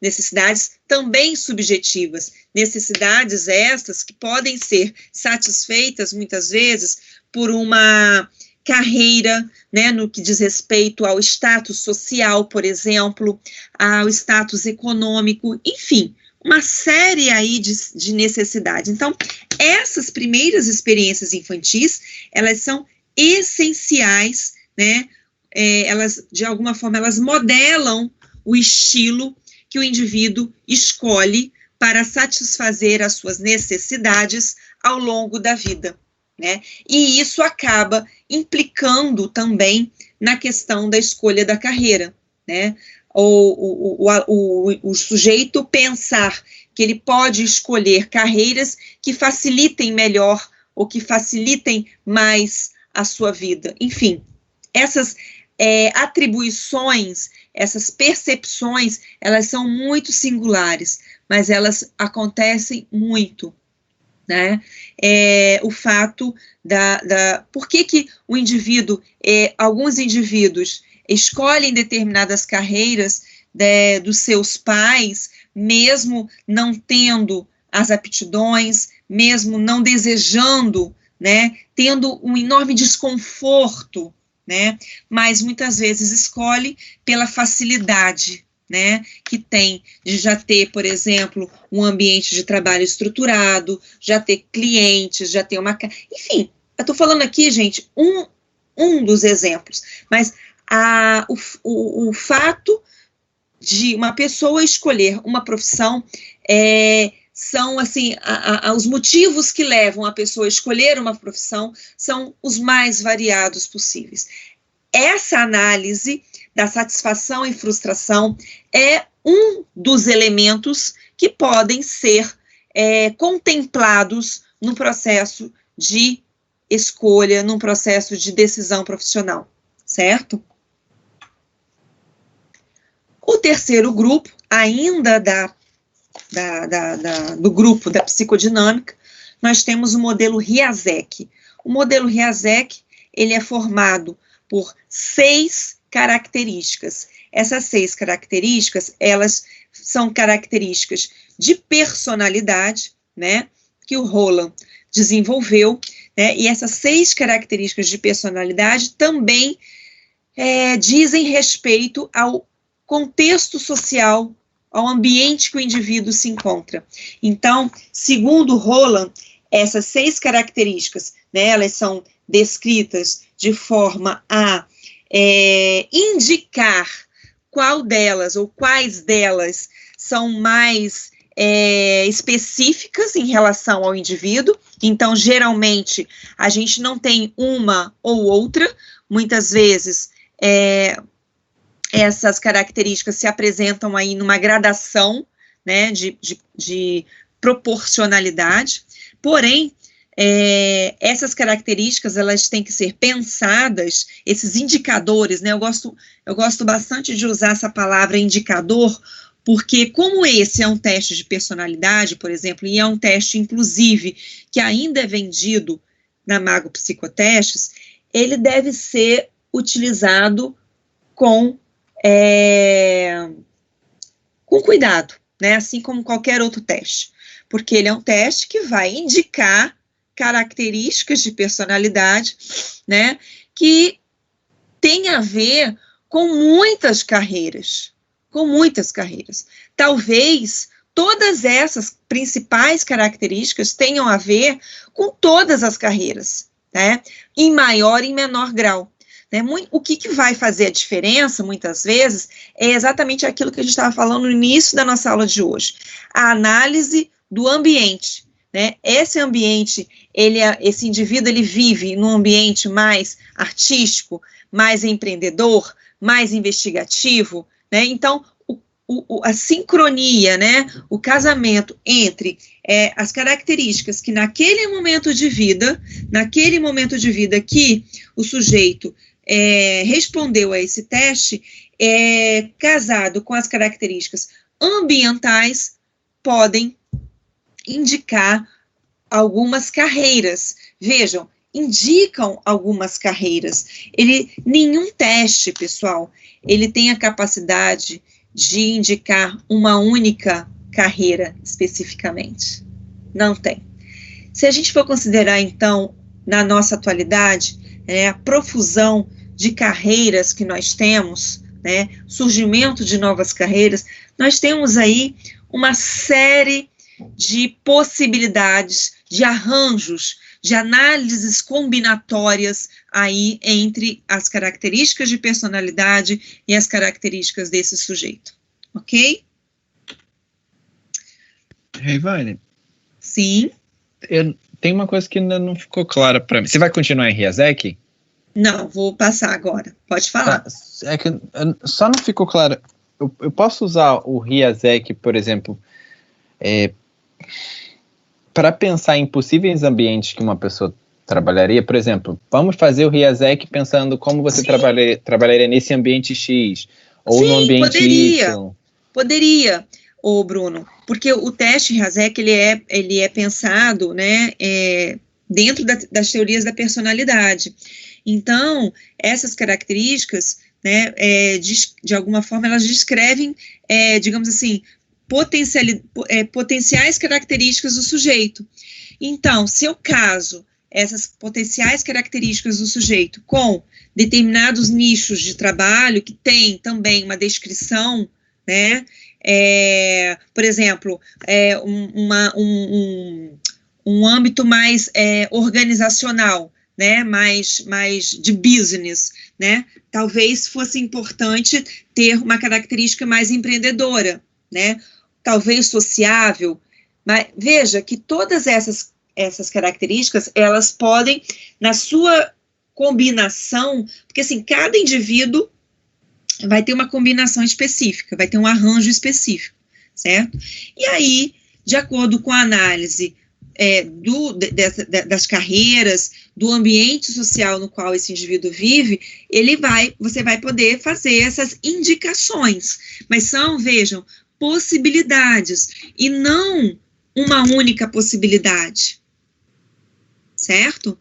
necessidades também subjetivas, necessidades estas que podem ser satisfeitas muitas vezes por uma carreira, né, no que diz respeito ao status social, por exemplo, ao status econômico, enfim, uma série aí de necessidades. Então, essas primeiras experiências infantis, elas são essenciais, né, elas, de alguma forma, elas modelam o estilo que o indivíduo escolhe para satisfazer as suas necessidades ao longo da vida, né, e isso acaba implicando também na questão da escolha da carreira, né, o sujeito pensar que ele pode escolher carreiras que facilitem melhor ou que facilitem mais a sua vida. Enfim, essas atribuições, essas percepções, elas são muito singulares, mas elas acontecem muito, né? O fato por que o indivíduo, alguns indivíduos escolhem determinadas carreiras dos seus pais, mesmo não tendo as aptidões, mesmo não desejando, né, tendo um enorme desconforto, né, mas muitas vezes escolhe pela facilidade, né, que tem de já ter, por exemplo, um ambiente de trabalho estruturado, já ter clientes, já ter enfim, eu estou falando aqui, gente, um dos exemplos, mas o fato de uma pessoa escolher uma profissão são, assim, os motivos que levam a pessoa a escolher uma profissão são os mais variados possíveis. Essa análise da satisfação e frustração é um dos elementos que podem ser contemplados no processo de escolha, num processo de decisão profissional, certo? O terceiro grupo, ainda do grupo da psicodinâmica, nós temos o modelo Hyazek. O modelo Hyazek, ele é formado por 6 características. Essas 6 características, elas são características de personalidade, né, que o Roland desenvolveu, né, e essas 6 características de personalidade também dizem respeito ao contexto social, ao ambiente que o indivíduo se encontra. Então, segundo Roland, essas 6 características, né, elas são descritas de forma a indicar qual delas ou quais delas são mais específicas em relação ao indivíduo. Então, geralmente, a gente não tem uma ou outra, muitas vezes essas características se apresentam aí numa gradação, né, de proporcionalidade, porém, essas características, elas têm que ser pensadas, esses indicadores, né, eu gosto bastante de usar essa palavra indicador, porque como esse é um teste de personalidade, por exemplo, e é um teste, inclusive, que ainda é vendido na Mago Psicotestes, ele deve ser utilizado com cuidado, né, assim como qualquer outro teste, porque ele é um teste que vai indicar características de personalidade, né, que tem a ver com muitas carreiras, Talvez todas essas principais características tenham a ver com todas as carreiras, né, em maior e menor grau. Né, o que vai fazer a diferença, muitas vezes, é exatamente aquilo que a gente estava falando no início da nossa aula de hoje, a análise do ambiente, né, esse ambiente, esse indivíduo, ele vive num ambiente mais artístico, mais empreendedor, mais investigativo, né, então, a sincronia, né, o casamento entre as características que naquele momento de vida que o sujeito respondeu a esse teste, casado com as características ambientais, podem indicar algumas carreiras. Vejam, indicam algumas carreiras. Nenhum teste, pessoal, ele tem a capacidade de indicar uma única carreira especificamente. Não tem. Se a gente for considerar, então, na nossa atualidade, a profusão de carreiras que nós temos, né, surgimento de novas carreiras, nós temos aí uma série de possibilidades, de arranjos, de análises combinatórias aí entre as características de personalidade e as características desse sujeito, ok? Reivane? Sim? Tem uma coisa que ainda não ficou clara para mim. Você vai continuar em Hyazek? Não, vou passar agora. Pode falar. É que só não ficou claro. Eu posso usar o Hyazek, por exemplo, para pensar em possíveis ambientes que uma pessoa trabalharia, por exemplo, vamos fazer o RIASEC pensando como você trabalharia nesse ambiente X, ou no ambiente Y. Poderia, ô Bruno, porque o teste RIASEC, ele é pensado, né, dentro das teorias da personalidade. Então, essas características, né, de alguma forma, elas descrevem, digamos assim, potenciais características do sujeito. Então, se eu caso essas potenciais características do sujeito com determinados nichos de trabalho que tem também uma descrição, né, por exemplo, um âmbito mais organizacional, né, mais de business, né, talvez fosse importante ter uma característica mais empreendedora, né, talvez sociável, mas veja que todas essas características, elas podem, na sua combinação, porque assim, cada indivíduo vai ter uma combinação específica, vai ter um arranjo específico, certo? E aí, de acordo com a análise das carreiras, do ambiente social no qual esse indivíduo vive, você vai poder fazer essas indicações, mas são, vejam, possibilidades, e não uma única possibilidade, certo?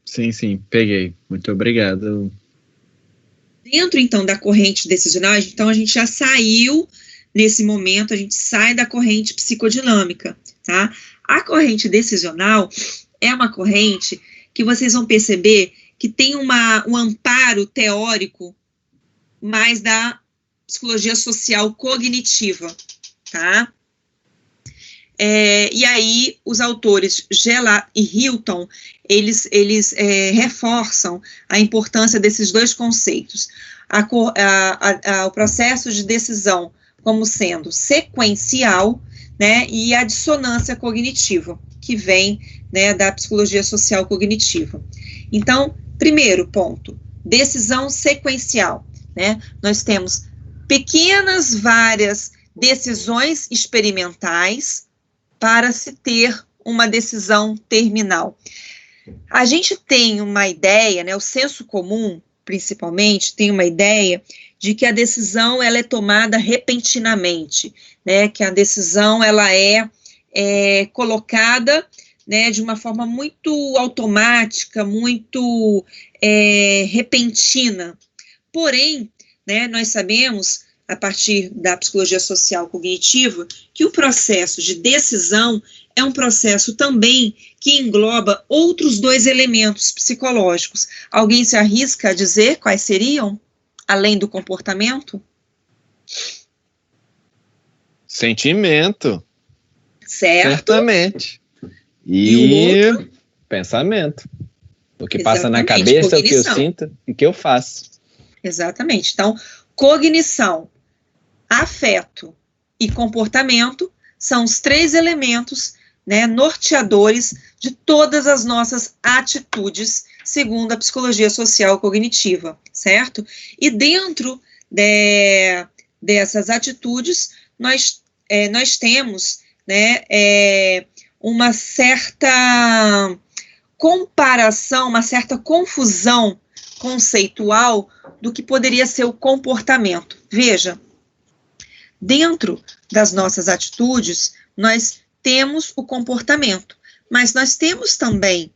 Sim, peguei. Muito obrigado. Dentro, então, da corrente decisional, então a gente já saiu, nesse momento, a gente sai da corrente psicodinâmica, tá? A corrente decisional é uma corrente que vocês vão perceber que tem um amparo teórico mais da psicologia social cognitiva, tá? E aí, os autores Geller e Hilton, eles reforçam a importância desses dois conceitos. O processo de decisão como sendo sequencial, né, e a dissonância cognitiva, que vem, né, da psicologia social cognitiva. Então, primeiro ponto, decisão sequencial, né? Nós temos pequenas, várias decisões experimentais para se ter uma decisão terminal. A gente tem uma ideia, né, o senso comum, principalmente, tem uma ideia de que a decisão ela é tomada repentinamente, né, que a decisão ela é colocada, né, de uma forma muito automática, muito repentina. Porém, né, nós sabemos, a partir da psicologia social cognitiva, que o processo de decisão é um processo também que engloba outros dois elementos psicológicos. Alguém se arrisca a dizer quais seriam, além do comportamento? Sentimento. Certo. Certamente. E pensamento. O que passa na cabeça, cognição. O que eu sinto e o que eu faço. Exatamente. Então, cognição, afeto e comportamento são os três elementos, né, norteadores de todas as nossas atitudes, segundo a psicologia social cognitiva, certo? E dentro dessas atitudes, nós temos, né, uma certa comparação, uma certa confusão conceitual do que poderia ser o comportamento. Veja, dentro das nossas atitudes, nós temos o comportamento, mas nós temos também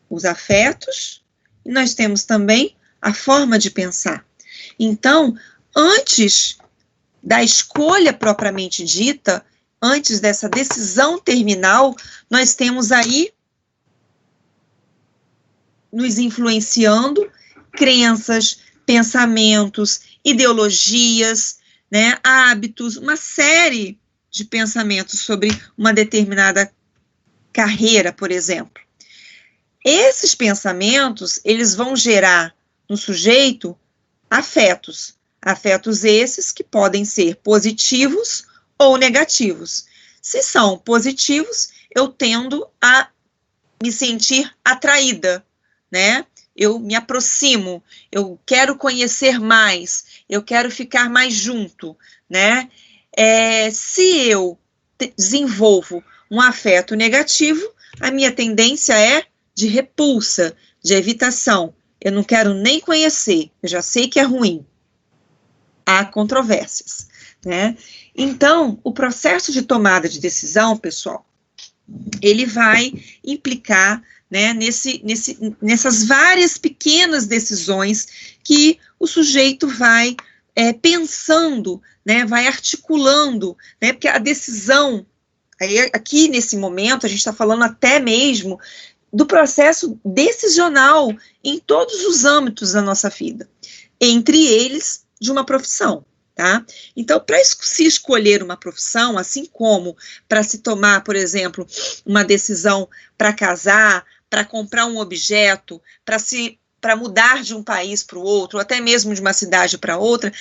os afetos e nós temos também a forma de pensar. Então, antes da escolha propriamente dita, antes dessa decisão terminal, nós temos aí nos influenciando crenças, pensamentos, ideologias, né, hábitos, uma série de pensamentos sobre uma determinada carreira, por exemplo. Esses pensamentos, eles vão gerar no sujeito afetos. Afetos esses que podem ser positivos ou negativos. Se são positivos, eu tendo a me sentir atraída, né? Eu me aproximo, eu quero conhecer mais, eu quero ficar mais junto, né? Se eu desenvolvo um afeto negativo, a minha tendência é de repulsa, de evitação. Eu não quero nem conhecer, eu já sei que é ruim. Há controvérsias, né? Então, o processo de tomada de decisão, pessoal, ele vai implicar, né, nessas várias pequenas decisões que o sujeito vai pensando, né, vai articulando, né, porque a decisão, aqui nesse momento, a gente está falando até mesmo do processo decisional em todos os âmbitos da nossa vida, entre eles de uma profissão, tá? Então, para se escolher uma profissão, assim como para se tomar, por exemplo, uma decisão para casar, para comprar um objeto, para mudar de um país para o outro, ou até mesmo de uma cidade para outra,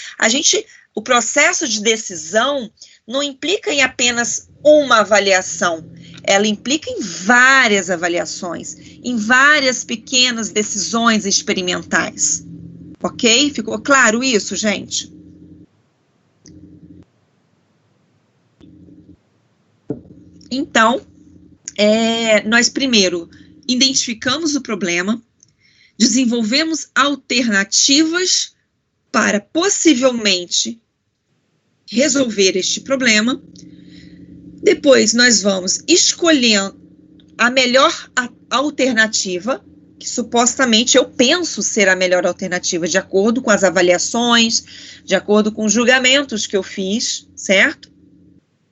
o processo de decisão não implica em apenas uma avaliação, ela implica em várias avaliações, em várias pequenas decisões experimentais. Ok? Ficou claro isso, gente? Então, nós primeiro identificamos o problema, desenvolvemos alternativas para possivelmente resolver este problema. Depois nós vamos escolhendo a melhor alternativa, que supostamente eu penso ser a melhor alternativa, de acordo com as avaliações, de acordo com os julgamentos que eu fiz, certo?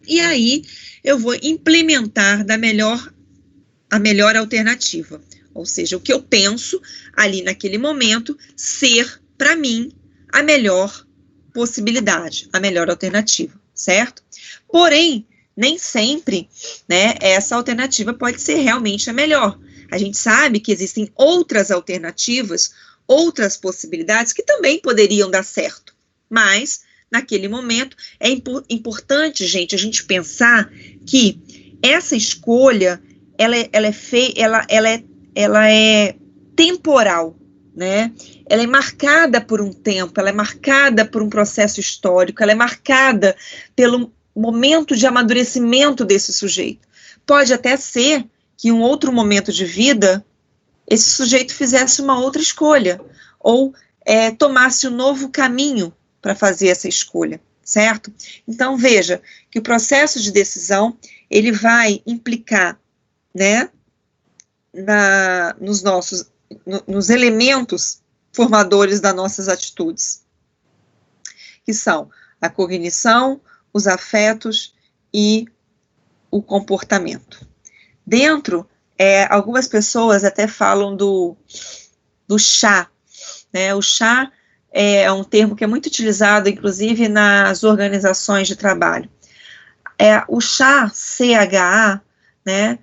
E aí eu vou implementar a melhor alternativa, ou seja, o que eu penso ali naquele momento ser, para mim, a melhor possibilidade, a melhor alternativa, certo? Porém, nem sempre, né, essa alternativa pode ser realmente a melhor. A gente sabe que existem outras alternativas, outras possibilidades que também poderiam dar certo, mas naquele momento é importante, gente, a gente pensar que essa escolha ela é temporal, né? Ela é marcada por um tempo, ela é marcada por um processo histórico, ela é marcada pelo momento de amadurecimento desse sujeito. Pode até ser que em um outro momento de vida, esse sujeito fizesse uma outra escolha, ou tomasse um novo caminho para fazer essa escolha, certo? Então, veja que o processo de decisão, ele vai implicar, né, nos elementos formadores das nossas atitudes, que são a cognição, os afetos e o comportamento. Dentro, algumas pessoas até falam do chá, né? O chá é um termo que é muito utilizado, inclusive, nas organizações de trabalho. O chá, CHA, né,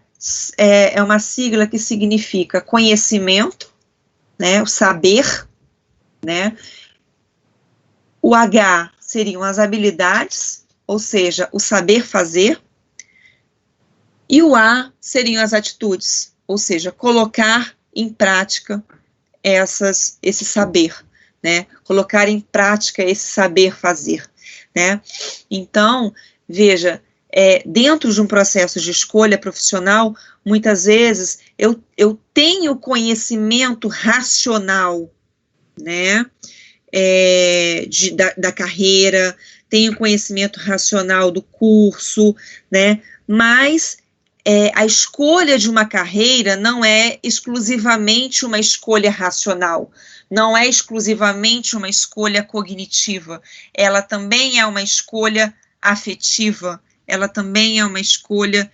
é uma sigla que significa conhecimento, né, o saber, né? O H seriam as habilidades, ou seja, o saber fazer, e o A seriam as atitudes, ou seja, colocar em prática esse saber, né? Colocar em prática esse saber fazer, né? Então, veja, dentro de um processo de escolha profissional, muitas vezes eu tenho conhecimento racional, né? Da carreira, tenho conhecimento racional do curso, né? Mas a escolha de uma carreira não é exclusivamente uma escolha racional, não é exclusivamente uma escolha cognitiva, ela também é uma escolha afetiva, ela também é uma escolha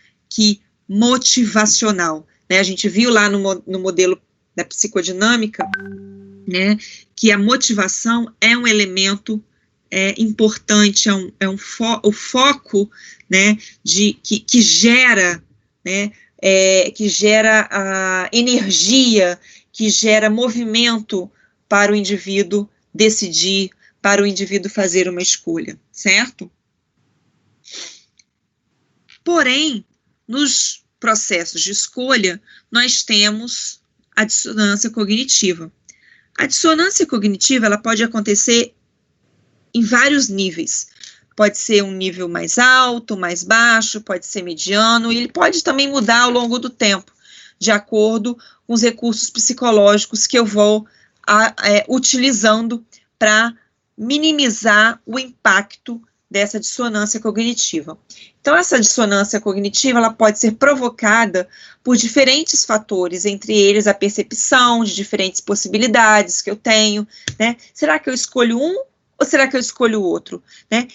motivacional, né? A gente viu lá no modelo da psicodinâmica, né, que a motivação é um elemento importante, o foco, né, que gera, né, que gera a energia, que gera movimento para o indivíduo decidir, para o indivíduo fazer uma escolha, certo? Porém, nos processos de escolha, nós temos a dissonância cognitiva. A dissonância cognitiva, ela pode acontecer em vários níveis. Pode ser um nível mais alto, mais baixo, pode ser mediano, e ele pode também mudar ao longo do tempo. de acordo com os recursos psicológicos que eu vou utilizando para minimizar o impacto dessa dissonância cognitiva. Então, essa dissonância cognitiva, ela pode ser provocada por diferentes fatores, entre eles a percepção de diferentes possibilidades que eu tenho, né? Será que eu escolho um ou será que eu escolho o outro? Né?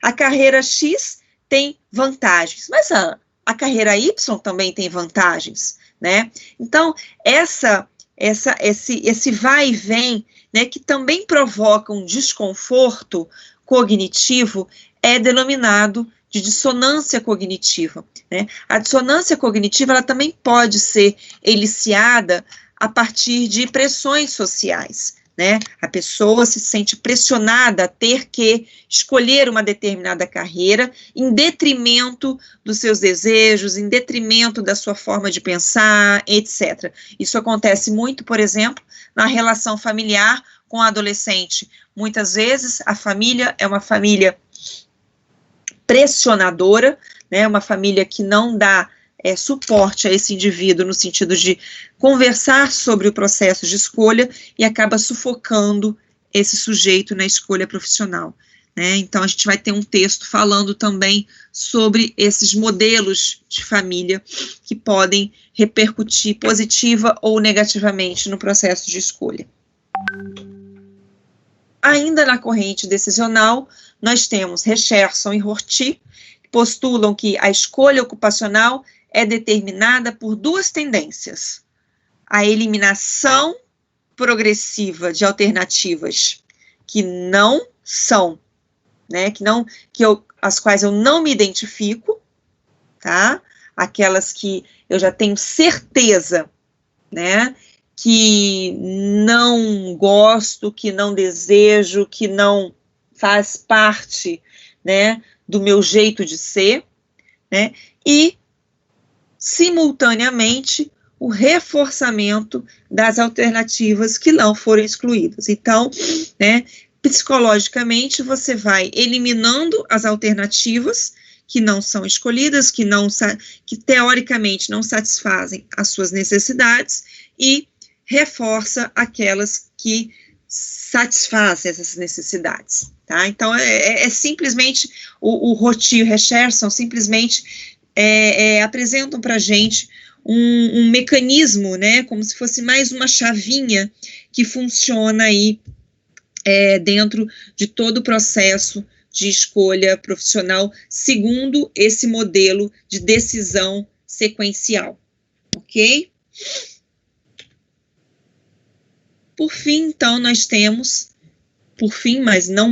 A carreira X tem vantagens, mas a carreira Y também tem vantagens, né? Então, esse vai e vem, né, que também provoca um desconforto cognitivo, é denominado de dissonância cognitiva, né? A dissonância cognitiva, ela também pode ser eliciada a partir de pressões sociais, né? A pessoa se sente pressionada a ter que escolher uma determinada carreira em detrimento dos seus desejos, em detrimento da sua forma de pensar, etc. Isso acontece muito, por exemplo, na relação familiar com o adolescente. Muitas vezes a família é uma família pressionadora, né? Uma família que não dá suporte a esse indivíduo no sentido de conversar sobre o processo de escolha e acaba sufocando esse sujeito na escolha profissional, né? Então, a gente vai ter um texto falando também sobre esses modelos de família que podem repercutir positiva ou negativamente no processo de escolha. Ainda na corrente decisional, nós temos Recherson e Rorty, que postulam que a escolha ocupacional é determinada por duas tendências: a eliminação progressiva de alternativas que não são, né, as quais eu não me identifico, tá? Aquelas que eu já tenho certeza, né, que não gosto, que não desejo, que não faz parte, né, do meu jeito de ser, né, e simultaneamente o reforçamento das alternativas que não foram excluídas. Então, né, psicologicamente você vai eliminando as alternativas que não são escolhidas, que teoricamente não satisfazem as suas necessidades, e reforça aquelas que satisfazem essas necessidades, tá? Então, simplesmente, o Rorty e o Recherson simplesmente apresentam para a gente um mecanismo, né, como se fosse mais uma chavinha que funciona aí dentro de todo o processo de escolha profissional, segundo esse modelo de decisão sequencial, ok? Por fim, então, nós temos, mas não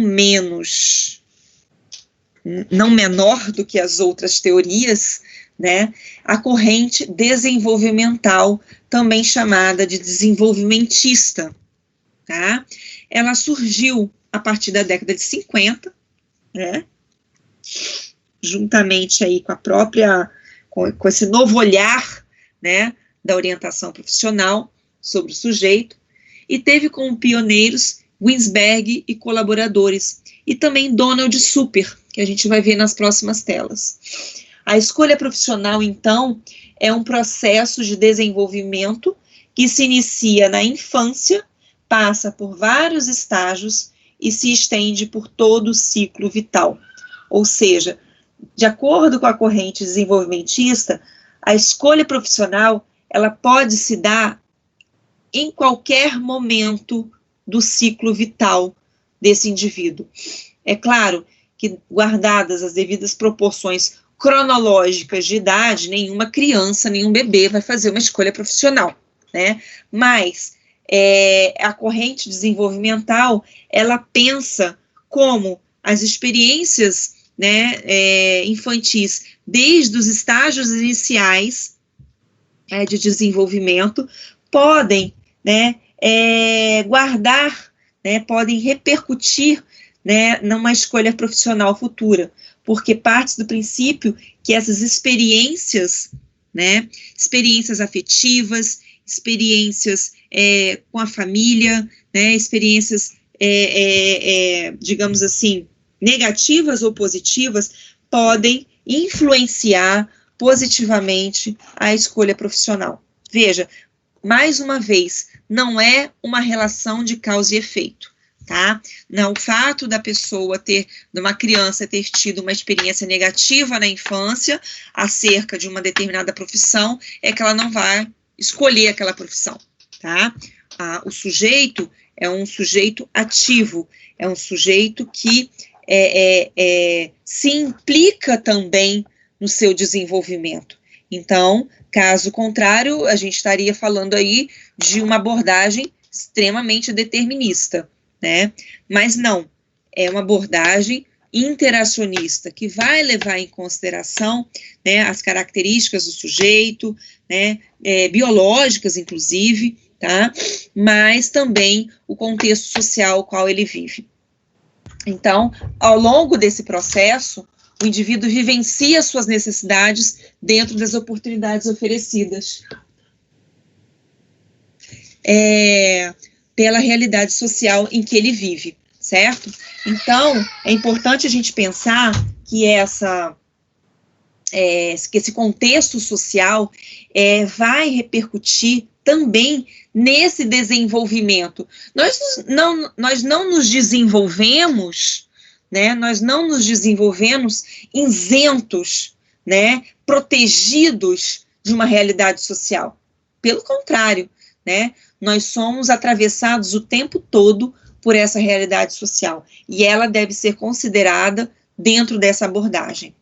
menor do que as outras teorias, né, a corrente desenvolvimental, também chamada de desenvolvimentista, tá? Ela surgiu a partir da década de 50, né, juntamente aí com esse novo olhar, né, da orientação profissional sobre o sujeito, e teve como pioneiros Winsberg e colaboradores, e também Donald Super, que a gente vai ver nas próximas telas. A escolha profissional, então, é um processo de desenvolvimento que se inicia na infância, passa por vários estágios e se estende por todo o ciclo vital. Ou seja, de acordo com a corrente desenvolvimentista, a escolha profissional, ela pode se dar em qualquer momento do ciclo vital desse indivíduo. É claro que, guardadas as devidas proporções cronológicas de idade, nenhuma criança, nenhum bebê vai fazer uma escolha profissional, né? Mas a corrente desenvolvimental, ela pensa como as experiências, né, infantis, desde os estágios iniciais de desenvolvimento, podem, né, guardar, né, podem repercutir, né, numa escolha profissional futura, porque parte do princípio que essas experiências, né, experiências afetivas, experiências com a família, né, experiências, digamos assim, negativas ou positivas, podem influenciar positivamente a escolha profissional. Veja, mais uma vez, não é uma relação de causa e efeito, tá? Não, o fato da pessoa de uma criança ter tido uma experiência negativa na infância acerca de uma determinada profissão, é que ela não vai escolher aquela profissão, tá? O sujeito é um sujeito ativo, é um sujeito que se implica também no seu desenvolvimento. Então, caso contrário, a gente estaria falando aí de uma abordagem extremamente determinista, né? Mas não, é uma abordagem interacionista, que vai levar em consideração, né, as características do sujeito, né, biológicas, inclusive, tá? Mas também o contexto social ao qual ele vive. Então, ao longo desse processo, o indivíduo vivencia suas necessidades dentro das oportunidades oferecidas pela realidade social em que ele vive, certo? Então, é importante a gente pensar que esse contexto social vai repercutir também nesse desenvolvimento. Nós não nos desenvolvemos, né? Nós não nos desenvolvemos isentos, né? Protegidos de uma realidade social. Pelo contrário, né? Nós somos atravessados o tempo todo por essa realidade social, e ela deve ser considerada dentro dessa abordagem.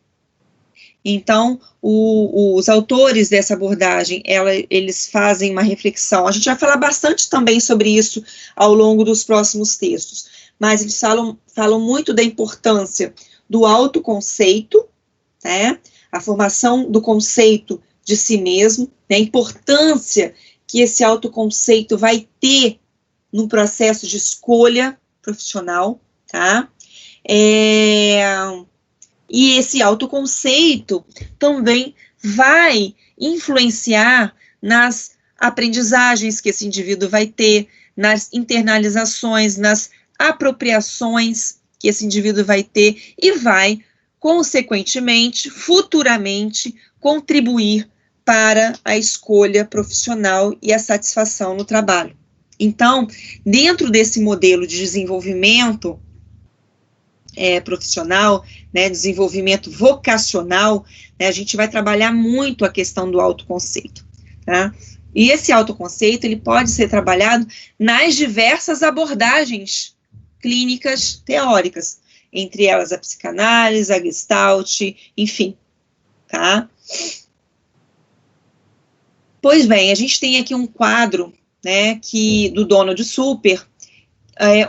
Então, os autores dessa abordagem, eles fazem uma reflexão. A gente vai falar bastante também sobre isso ao longo dos próximos textos, mas eles falam muito da importância do autoconceito, né, a formação do conceito de si mesmo, né, a importância que esse autoconceito vai ter no processo de escolha profissional, tá? E esse autoconceito também vai influenciar nas aprendizagens que esse indivíduo vai ter, nas internalizações, nas apropriações que esse indivíduo vai ter e vai, consequentemente, futuramente, contribuir para a escolha profissional e a satisfação no trabalho. Então, dentro desse modelo de desenvolvimento profissional, né, desenvolvimento vocacional, né, a gente vai trabalhar muito a questão do autoconceito, tá? E esse autoconceito, ele pode ser trabalhado nas diversas abordagens clínicas teóricas, entre elas a psicanálise, a gestalt, enfim, tá? Pois bem, a gente tem aqui um quadro, né, do Donald Super,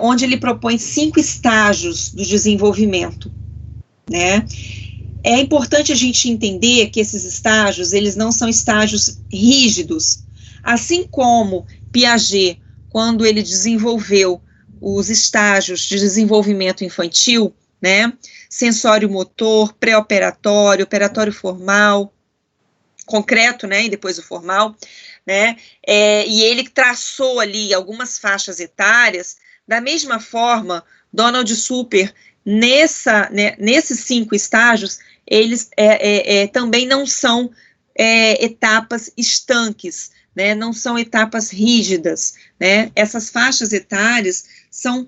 onde ele propõe 5 estágios do desenvolvimento, né? É importante a gente entender que esses estágios, eles não são estágios rígidos, assim como Piaget, quando ele desenvolveu os estágios de desenvolvimento infantil, né? Sensório-motor, pré-operatório, operatório formal, concreto, né? E depois o formal, né? E ele traçou ali algumas faixas etárias. Da mesma forma, Donald Super, nesses 5 estágios, eles também não são etapas estanques, né? Não são etapas rígidas, né? Essas faixas etárias são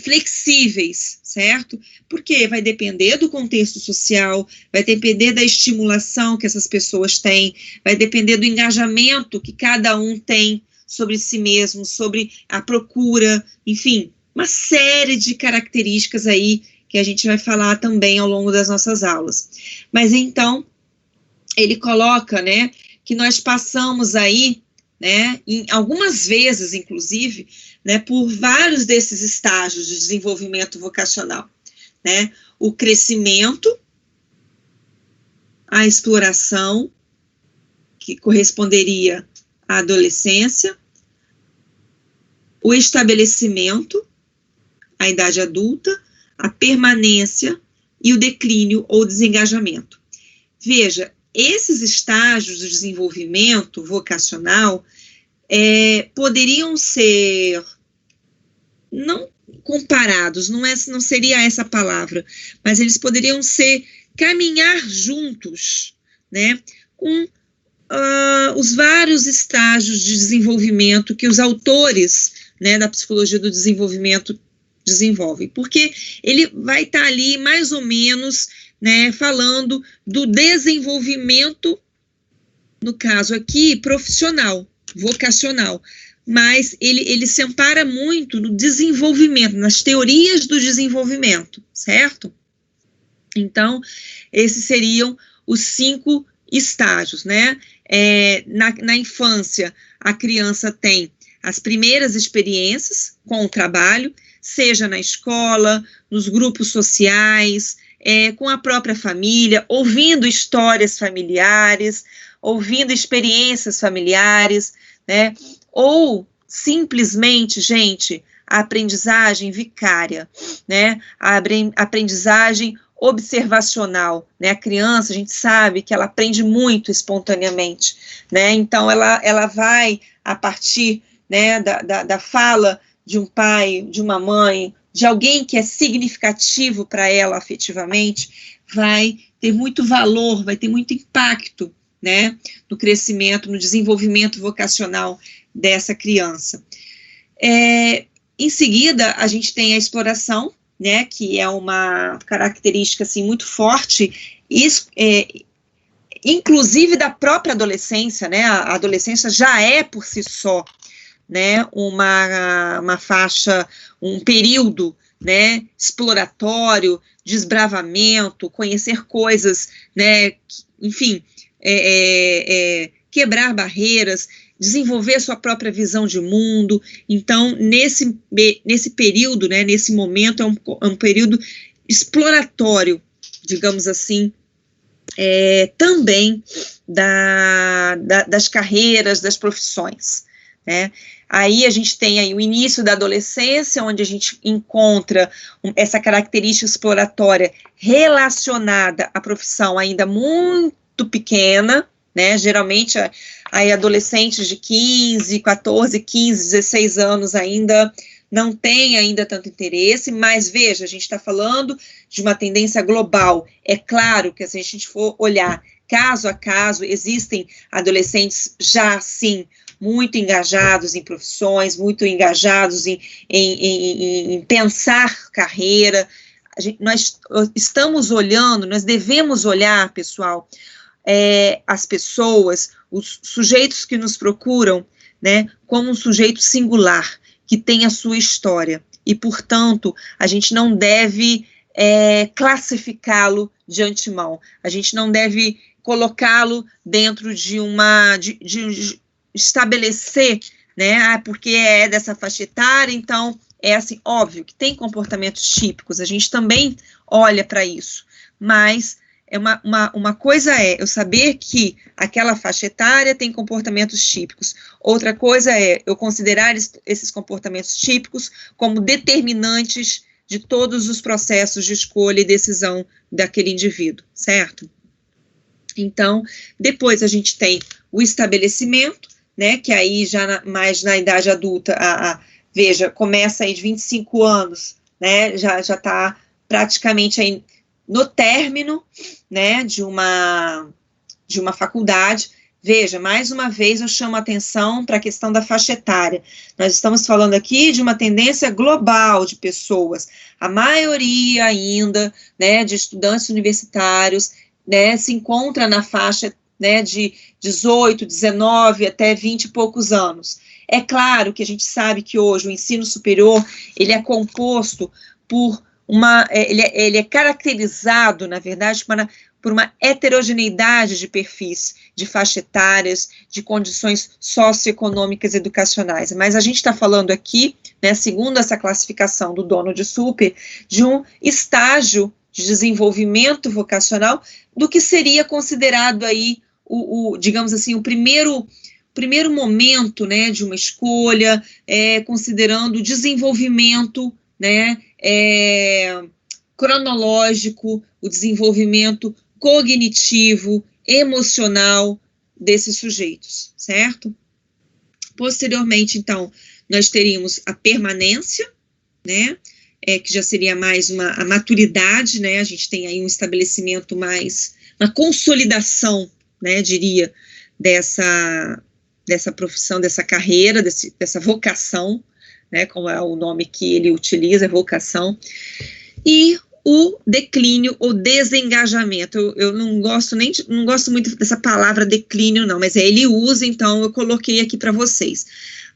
flexíveis, certo? Porque vai depender do contexto social, vai depender da estimulação que essas pessoas têm, vai depender do engajamento que cada um tem sobre si mesmo, sobre a procura, enfim, uma série de características aí que a gente vai falar também ao longo das nossas aulas. Mas então, ele coloca, né, que nós passamos aí, né, algumas vezes, inclusive, né, por vários desses estágios de desenvolvimento vocacional, né, o crescimento, a exploração, que corresponderia à adolescência, o estabelecimento, a idade adulta, a permanência e o declínio ou desengajamento. Veja, esses estágios de desenvolvimento vocacional poderiam ser, não comparados, não seria essa a palavra, mas eles poderiam caminhar juntos, né, com os vários estágios de desenvolvimento que os autores, né, da psicologia do desenvolvimento desenvolvem, porque ele vai estar ali mais ou menos, né, falando do desenvolvimento, no caso aqui, profissional, vocacional, mas ele se ampara muito no desenvolvimento, nas teorias do desenvolvimento, certo? Então, esses seriam os 5 estágios, né? Na infância, a criança tem as primeiras experiências com o trabalho, seja na escola, nos grupos sociais, com a própria família, ouvindo histórias familiares, ouvindo experiências familiares, né? Ou simplesmente, gente, a aprendizagem vicária, né? A aprendizagem observacional, né? A criança, a gente sabe que ela aprende muito espontaneamente, né? Então, ela vai, a partir, né, da fala de um pai, de uma mãe, de alguém que é significativo para ela afetivamente, vai ter muito valor, vai ter muito impacto, né, no crescimento, no desenvolvimento vocacional dessa criança. Em seguida, a gente tem a exploração, né, que é uma característica assim, muito forte, inclusive da própria adolescência, né, a adolescência já é por si só, né, uma faixa, um período, né, exploratório, desbravamento, conhecer coisas, né, enfim, quebrar barreiras, desenvolver sua própria visão de mundo. Então, nesse período, né, nesse momento, é um período exploratório, digamos assim, também das carreiras, das profissões, né? Aí a gente tem aí o início da adolescência, onde a gente encontra essa característica exploratória relacionada à profissão ainda muito pequena, né? Geralmente aí adolescentes de 15, 14, 15, 16 anos ainda não tem ainda tanto interesse, mas veja, a gente está falando de uma tendência global. É claro que se a gente for olhar caso a caso, existem adolescentes já, sim, muito engajados em profissões, muito engajados em pensar carreira. Nós estamos olhando, nós devemos olhar, pessoal, as pessoas, os sujeitos que nos procuram, né, como um sujeito singular, que tem a sua história, e, portanto, a gente não deve classificá-lo de antemão, a gente não deve colocá-lo dentro de estabelecer, né, porque é dessa faixa etária, então é assim, óbvio que tem comportamentos típicos, a gente também olha para isso, mas uma coisa é eu saber que aquela faixa etária tem comportamentos típicos, outra coisa é eu considerar esses comportamentos típicos como determinantes de todos os processos de escolha e decisão daquele indivíduo, certo? Então, depois a gente tem o estabelecimento, né, que aí já mais na idade adulta, veja, começa aí de 25 anos, né, já está praticamente aí no término, né, de uma faculdade. Veja, mais uma vez eu chamo a atenção para a questão da faixa etária. Nós estamos falando aqui de uma tendência global de pessoas, a maioria ainda, né, de estudantes universitários, né, se encontra na faixa, né, de 18, 19 até 20 e poucos anos. É claro que a gente sabe que hoje o ensino superior, ele é composto por ele é caracterizado, na verdade, por uma heterogeneidade de perfis, de faixa etárias, de condições socioeconômicas e educacionais. Mas a gente está falando aqui, né, segundo essa classificação do Donald Super, de um estágio de desenvolvimento vocacional do que seria considerado aí, digamos assim, o primeiro momento, né, de uma escolha, considerando o desenvolvimento, né, cronológico, o desenvolvimento cognitivo, emocional desses sujeitos, certo? Posteriormente, então, nós teríamos a permanência, né, que já seria mais a maturidade, né, a gente tem aí um estabelecimento mais, uma consolidação né, diria, dessa profissão, dessa carreira, dessa vocação, né, como é o nome que ele utiliza, vocação, e o declínio, o desengajamento. Eu não gosto muito dessa palavra declínio, não, mas ele usa, então eu coloquei aqui para vocês.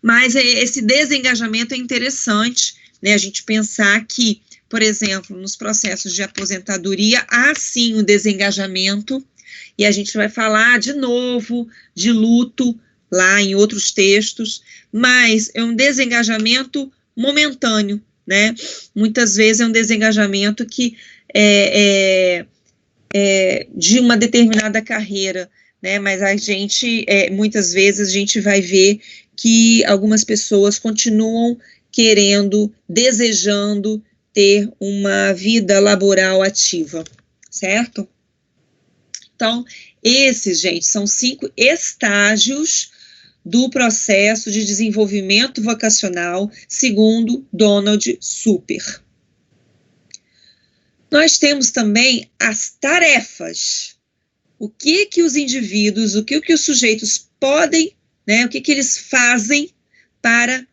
Mas esse desengajamento é interessante, né, a gente pensar que, por exemplo, nos processos de aposentadoria, há sim o desengajamento, e a gente vai falar de novo de luto lá em outros textos, mas é um desengajamento momentâneo, né? Muitas vezes é um desengajamento que é de uma determinada carreira, né? Mas a gente, muitas vezes a gente vai ver que algumas pessoas continuam querendo, desejando ter uma vida laboral ativa, certo? Então, esses, gente, são 5 estágios do processo de desenvolvimento vocacional, segundo Donald Super. Nós temos também as tarefas. O que os indivíduos, o que os sujeitos podem, né, o que eles fazem para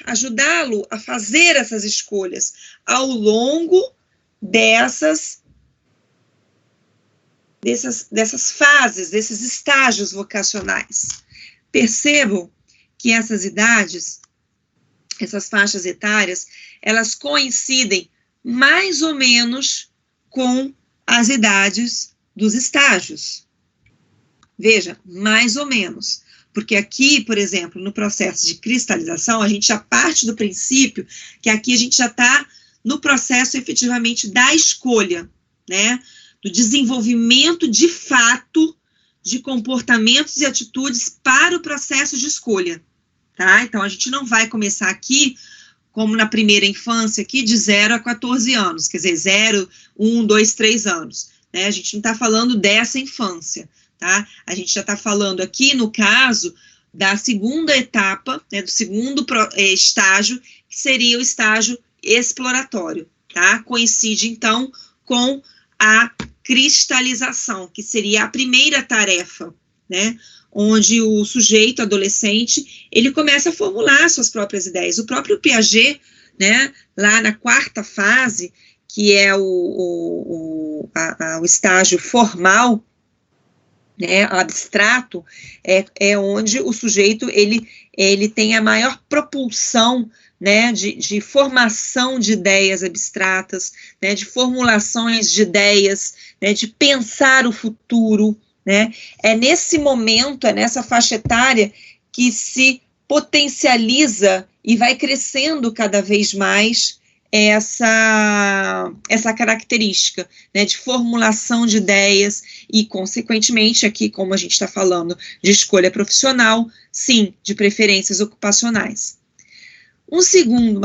ajudá-lo a fazer essas escolhas ao longo dessas fases, desses estágios vocacionais. Percebam que essas idades, essas faixas etárias, elas coincidem mais ou menos com as idades dos estágios. Veja, mais ou menos. Porque aqui, por exemplo, no processo de cristalização, a gente já parte do princípio que aqui a gente já está no processo efetivamente da escolha, né? Do desenvolvimento de fato de comportamentos e atitudes para o processo de escolha, tá? Então, a gente não vai começar aqui, como na primeira infância, aqui, de 0 a 14 anos, quer dizer, 0, 1, 2, 3 anos, né? A gente não está falando dessa infância, tá? A gente já está falando aqui, no caso, da segunda etapa, né, do segundo estágio, que seria o estágio exploratório, tá? Coincide, então, com a cristalização, que seria a primeira tarefa, né, onde o sujeito adolescente, ele começa a formular suas próprias ideias. O próprio Piaget, né, lá na 4ª fase, que é o estágio formal, né, abstrato, é onde o sujeito, ele tem a maior propulsão, né, de formação de ideias abstratas, né, de formulações de ideias, né, de pensar o futuro, né, é nesse momento, é nessa faixa etária que se potencializa e vai crescendo cada vez mais essa característica, né, de formulação de ideias e, consequentemente, aqui, como a gente está falando de escolha profissional, sim, de preferências ocupacionais. Uma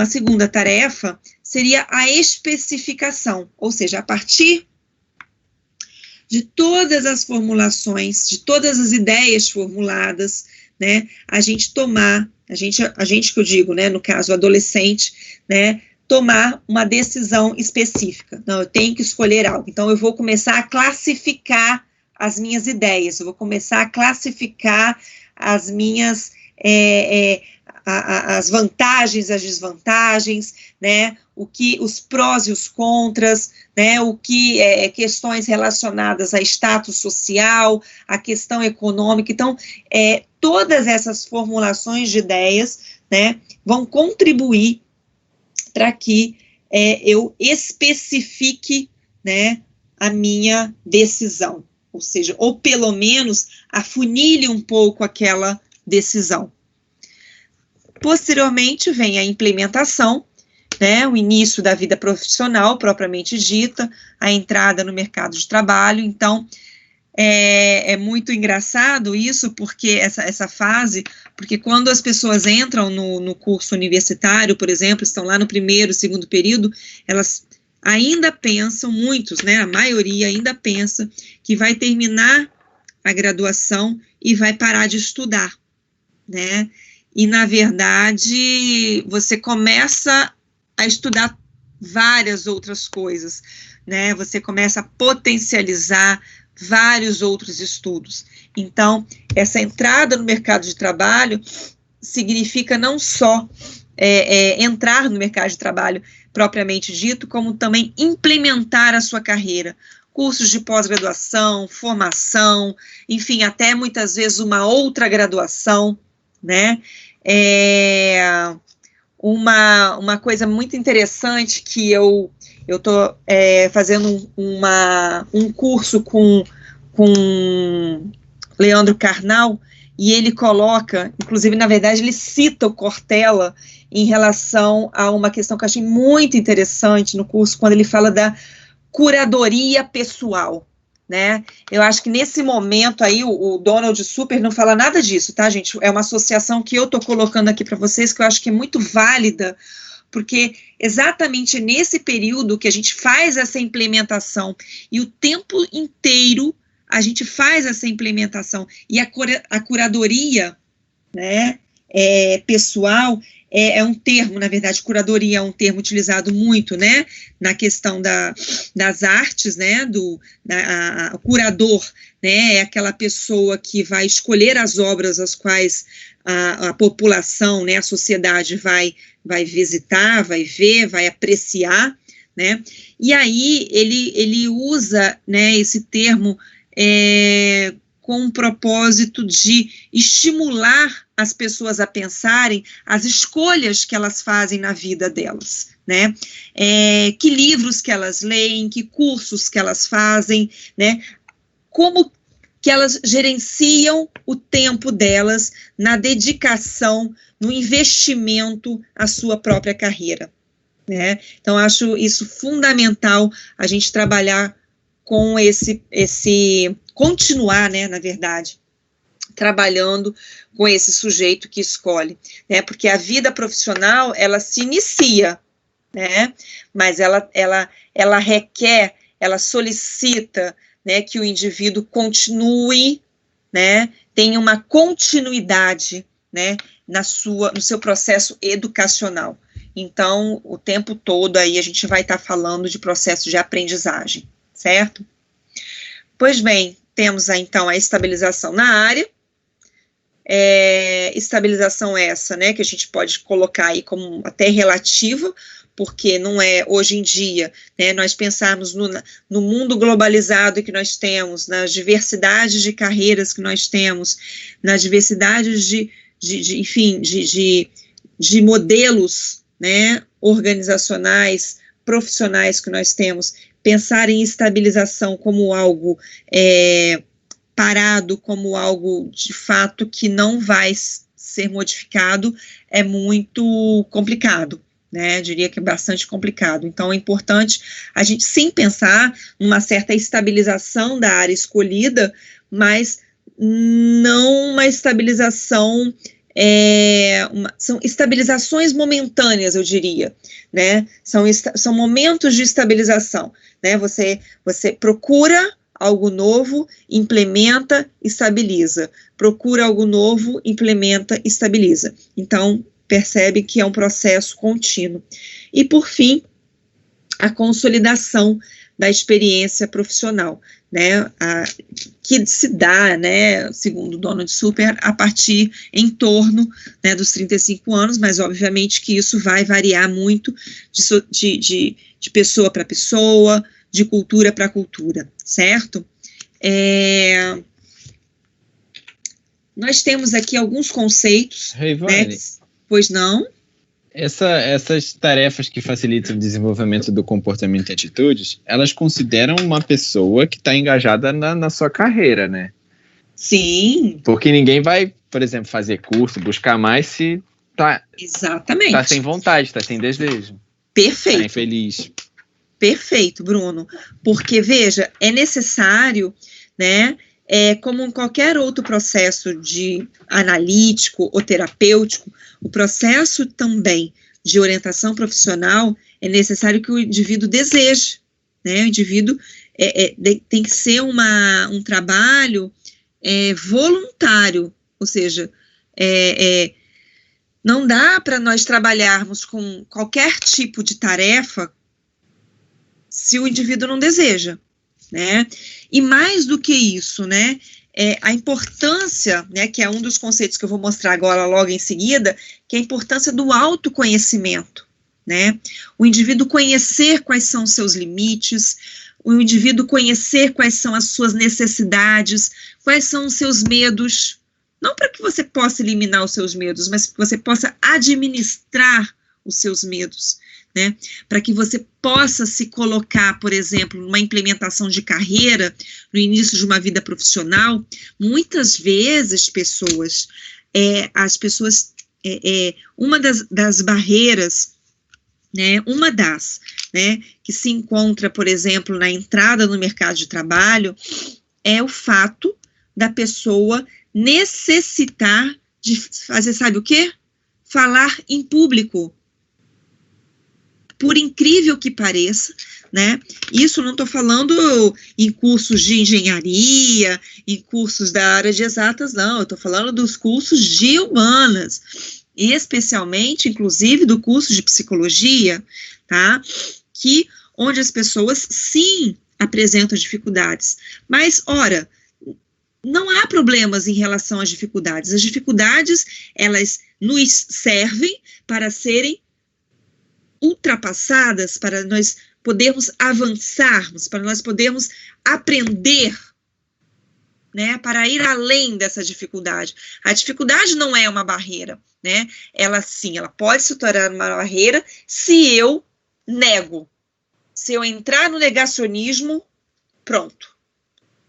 segunda tarefa seria a especificação, ou seja, a partir de todas as formulações, de todas as ideias formuladas, né, a gente que eu digo, né, no caso, o adolescente, né, tomar uma decisão específica. Não, eu tenho que escolher algo, então eu vou começar a classificar as minhas ideias, eu vou começar a classificar as minhas as vantagens, as desvantagens, né, os prós e os contras, né, questões relacionadas a status social, a questão econômica. Então, todas essas formulações de ideias, né, vão contribuir para que eu especifique, né, a minha decisão, ou seja, ou pelo menos afunile um pouco aquela decisão. Posteriormente vem a implementação, né, o início da vida profissional propriamente dita, a entrada no mercado de trabalho. Então, é muito engraçado isso, porque essa fase, porque quando as pessoas entram no curso universitário, por exemplo, estão lá no primeiro, segundo período, elas ainda pensam, muitos, né, a maioria ainda pensa que vai terminar a graduação e vai parar de estudar, né, e na verdade você começa a estudar várias outras coisas, né, você começa a potencializar vários outros estudos. Então, essa entrada no mercado de trabalho significa não só entrar no mercado de trabalho propriamente dito, como também implementar a sua carreira. Cursos de pós-graduação, formação, enfim, até muitas vezes uma outra graduação, né? Uma coisa muito interessante que eu estou fazendo um curso com Leandro Carnal, e ele coloca, inclusive, na verdade, ele cita o Cortella em relação a uma questão que eu achei muito interessante no curso, quando ele fala da curadoria pessoal, né? Eu acho que nesse momento aí, o Donald Super não fala nada disso, tá, gente? É uma associação que eu estou colocando aqui para vocês, que eu acho que é muito válida, porque exatamente nesse período que a gente faz essa implementação, e o tempo inteiro a gente faz essa implementação, e a curadoria, né, pessoal, é um termo, na verdade, curadoria é um termo utilizado muito, né, na questão das artes, né, o curador, né, é aquela pessoa que vai escolher as obras as quais a população, né, a sociedade vai visitar, vai ver, vai apreciar, né, e aí ele usa, né, esse termo com o propósito de estimular as pessoas a pensarem as escolhas que elas fazem na vida delas, né? Que livros que elas leem, que cursos que elas fazem, né? Como que elas gerenciam o tempo delas na dedicação, no investimento à sua própria carreira, né? Então, acho isso fundamental, a gente trabalhar com continuar, né, na verdade, trabalhando com esse sujeito que escolhe, né, porque a vida profissional, ela se inicia, né, mas ela requer, ela solicita, né, que o indivíduo continue, né, tenha uma continuidade, né, no seu processo educacional. Então, o tempo todo aí a gente vai estar falando de processo de aprendizagem, certo? Pois bem, temos então a estabilização na área, estabilização essa, né, que a gente pode colocar aí como até relativa, porque não é hoje em dia, né, nós pensarmos no mundo globalizado que nós temos, nas diversidades de carreiras que nós temos, nas diversidades de modelos, né, organizacionais, profissionais que nós temos, pensar em estabilização como algo parado, como algo de fato que não vai ser modificado, é muito complicado, né? Eu diria que é bastante complicado. Então, é importante a gente sim pensar numa certa estabilização da área escolhida, mas não uma estabilização. São estabilizações momentâneas, eu diria, né? São momentos de estabilização, né? Você procura algo novo, implementa, estabiliza. Procura algo novo, implementa, estabiliza. Então, percebe que é um processo contínuo. E, por fim, a consolidação da experiência profissional, né, que se dá, né, segundo o Donald Super, a partir em torno, né, dos 35 anos, mas obviamente que isso vai variar muito de pessoa para pessoa, de cultura para cultura, certo? Nós temos aqui alguns conceitos, né, pois não? Essas tarefas que facilitam o desenvolvimento do comportamento e atitudes, elas consideram uma pessoa que está engajada na sua carreira, né? Sim. Porque ninguém vai, por exemplo, fazer curso, buscar mais se Exatamente. Tá sem vontade, está sem desejo. Perfeito. Está infeliz. Perfeito, Bruno. Porque, veja, é necessário, né, como em qualquer outro processo de analítico ou terapêutico, o processo também de orientação profissional é necessário que o indivíduo deseje, né? O indivíduo tem que ser um trabalho voluntário, ou seja, não dá para nós trabalharmos com qualquer tipo de tarefa se o indivíduo não deseja, né? E mais do que isso, né? A importância, né, que é um dos conceitos que eu vou mostrar agora logo em seguida, que é a importância do autoconhecimento, né? O indivíduo conhecer quais são os seus limites, o indivíduo conhecer quais são as suas necessidades, quais são os seus medos, não para que você possa eliminar os seus medos, mas que você possa administrar os seus medos, né? Para que você possa se colocar, por exemplo, numa implementação de carreira, no início de uma vida profissional. Muitas vezes, as pessoas, uma das barreiras, né, que se encontra, por exemplo, na entrada no mercado de trabalho, é o fato da pessoa necessitar de fazer, sabe o quê? Falar em público. Por incrível que pareça, né? Isso não estou falando em cursos de engenharia, em cursos da área de exatas, não. Eu estou falando dos cursos de humanas, e especialmente, inclusive, do curso de psicologia, tá? Onde as pessoas, sim, apresentam dificuldades. Mas, ora, não há problemas em relação às dificuldades. As dificuldades, elas nos servem para serem ultrapassadas, para nós podermos avançarmos, para nós podermos aprender, né, para ir além dessa dificuldade. A dificuldade não é uma barreira, né? Ela pode se tornar uma barreira se eu nego. Se eu entrar no negacionismo, pronto.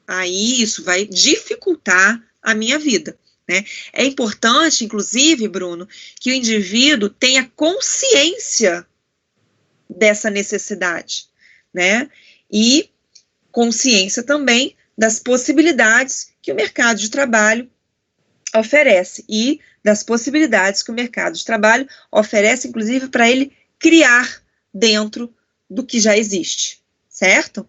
Aí isso vai dificultar a minha vida, né? É importante, inclusive, Bruno, que o indivíduo tenha consciência dessa necessidade, né? E consciência também das possibilidades que o mercado de trabalho oferece e das possibilidades que o mercado de trabalho oferece, inclusive, para ele criar dentro do que já existe, certo?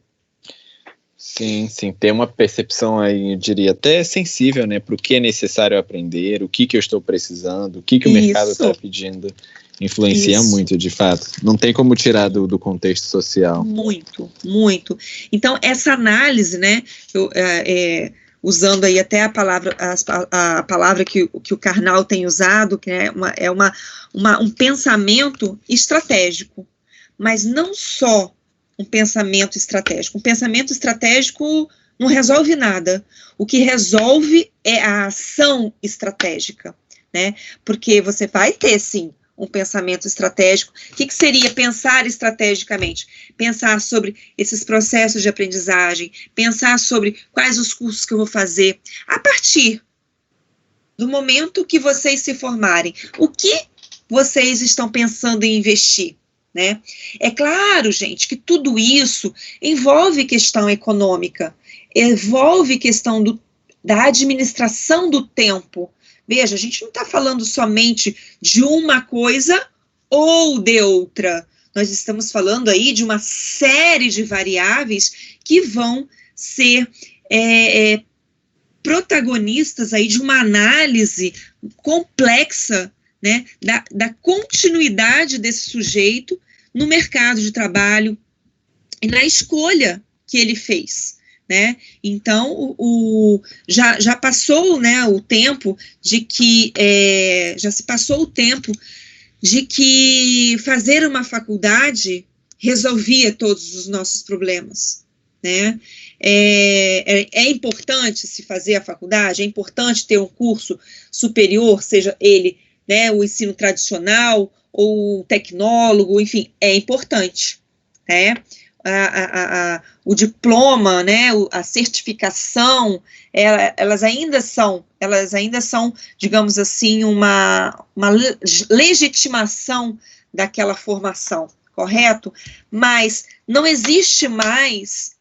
Sim, ter uma percepção aí, eu diria, até sensível, né, para o que é necessário aprender, o que eu estou precisando, o que o mercado está pedindo, influencia muito, de fato. Não tem como tirar do contexto social. Muito. Então, essa análise, né, usando aí até a palavra que o Karnal tem usado, que é um pensamento estratégico, mas não só um pensamento estratégico. Um pensamento estratégico não resolve nada. O que resolve é a ação estratégica, né? Porque você vai ter, sim, um pensamento estratégico. O que seria pensar estrategicamente? Pensar sobre esses processos de aprendizagem, pensar sobre quais os cursos que eu vou fazer. A partir do momento que vocês se formarem, o que vocês estão pensando em investir? Né? É claro, gente, que tudo isso envolve questão econômica, envolve questão da administração do tempo. Veja, a gente não está falando somente de uma coisa ou de outra. Nós estamos falando aí de uma série de variáveis que vão ser protagonistas aí de uma análise complexa, né, da continuidade desse sujeito no mercado de trabalho e na escolha que ele fez, né? Então, já passou, né, o tempo de que, já se passou o tempo de que fazer uma faculdade resolvia todos os nossos problemas, né? É importante se fazer a faculdade, é importante ter um curso superior, seja ele, né, o ensino tradicional ou o tecnólogo, enfim, é importante, né? O diploma, né, a certificação, elas ainda são, digamos assim, uma legitimação daquela formação, correto? Mas não existe mais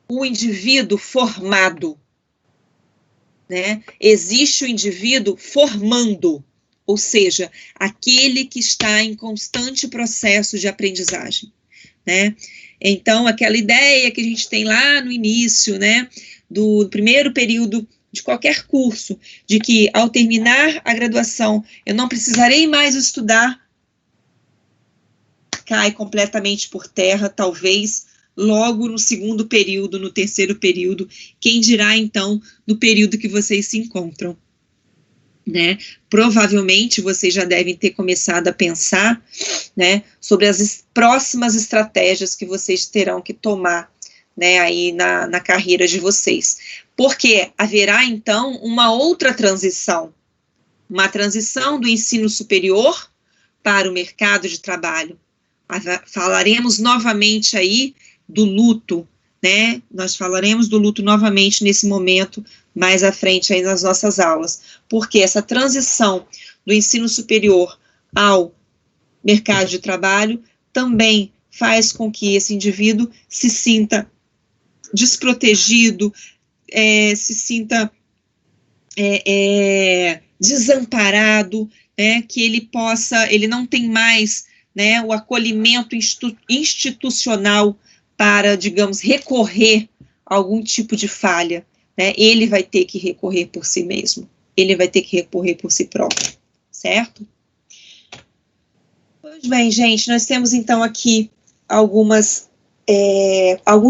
o indivíduo formado, né? Existe o indivíduo formando, ou seja, aquele que está em constante processo de aprendizagem, né? Então, aquela ideia que a gente tem lá no início, né, do primeiro período de qualquer curso, de que ao terminar a graduação eu não precisarei mais estudar, cai completamente por terra, talvez logo no segundo período, no terceiro período, quem dirá então no período que vocês se encontram, né? Provavelmente vocês já devem ter começado a pensar, né, sobre as próximas estratégias que vocês terão que tomar, né, aí na carreira de vocês, porque haverá então uma outra transição, uma transição do ensino superior para o mercado de trabalho. Falaremos novamente aí do luto, né? Nós falaremos do luto novamente nesse momento, mais à frente aí nas nossas aulas, porque essa transição do ensino superior ao mercado de trabalho também faz com que esse indivíduo se sinta desprotegido, se sinta desamparado, né, que ele não tem mais, né, o acolhimento institucional para, digamos, recorrer a algum tipo de falha, né, ele vai ter que recorrer por si mesmo, ele vai ter que recorrer por si próprio, certo? Pois bem, gente, nós temos então aqui alguns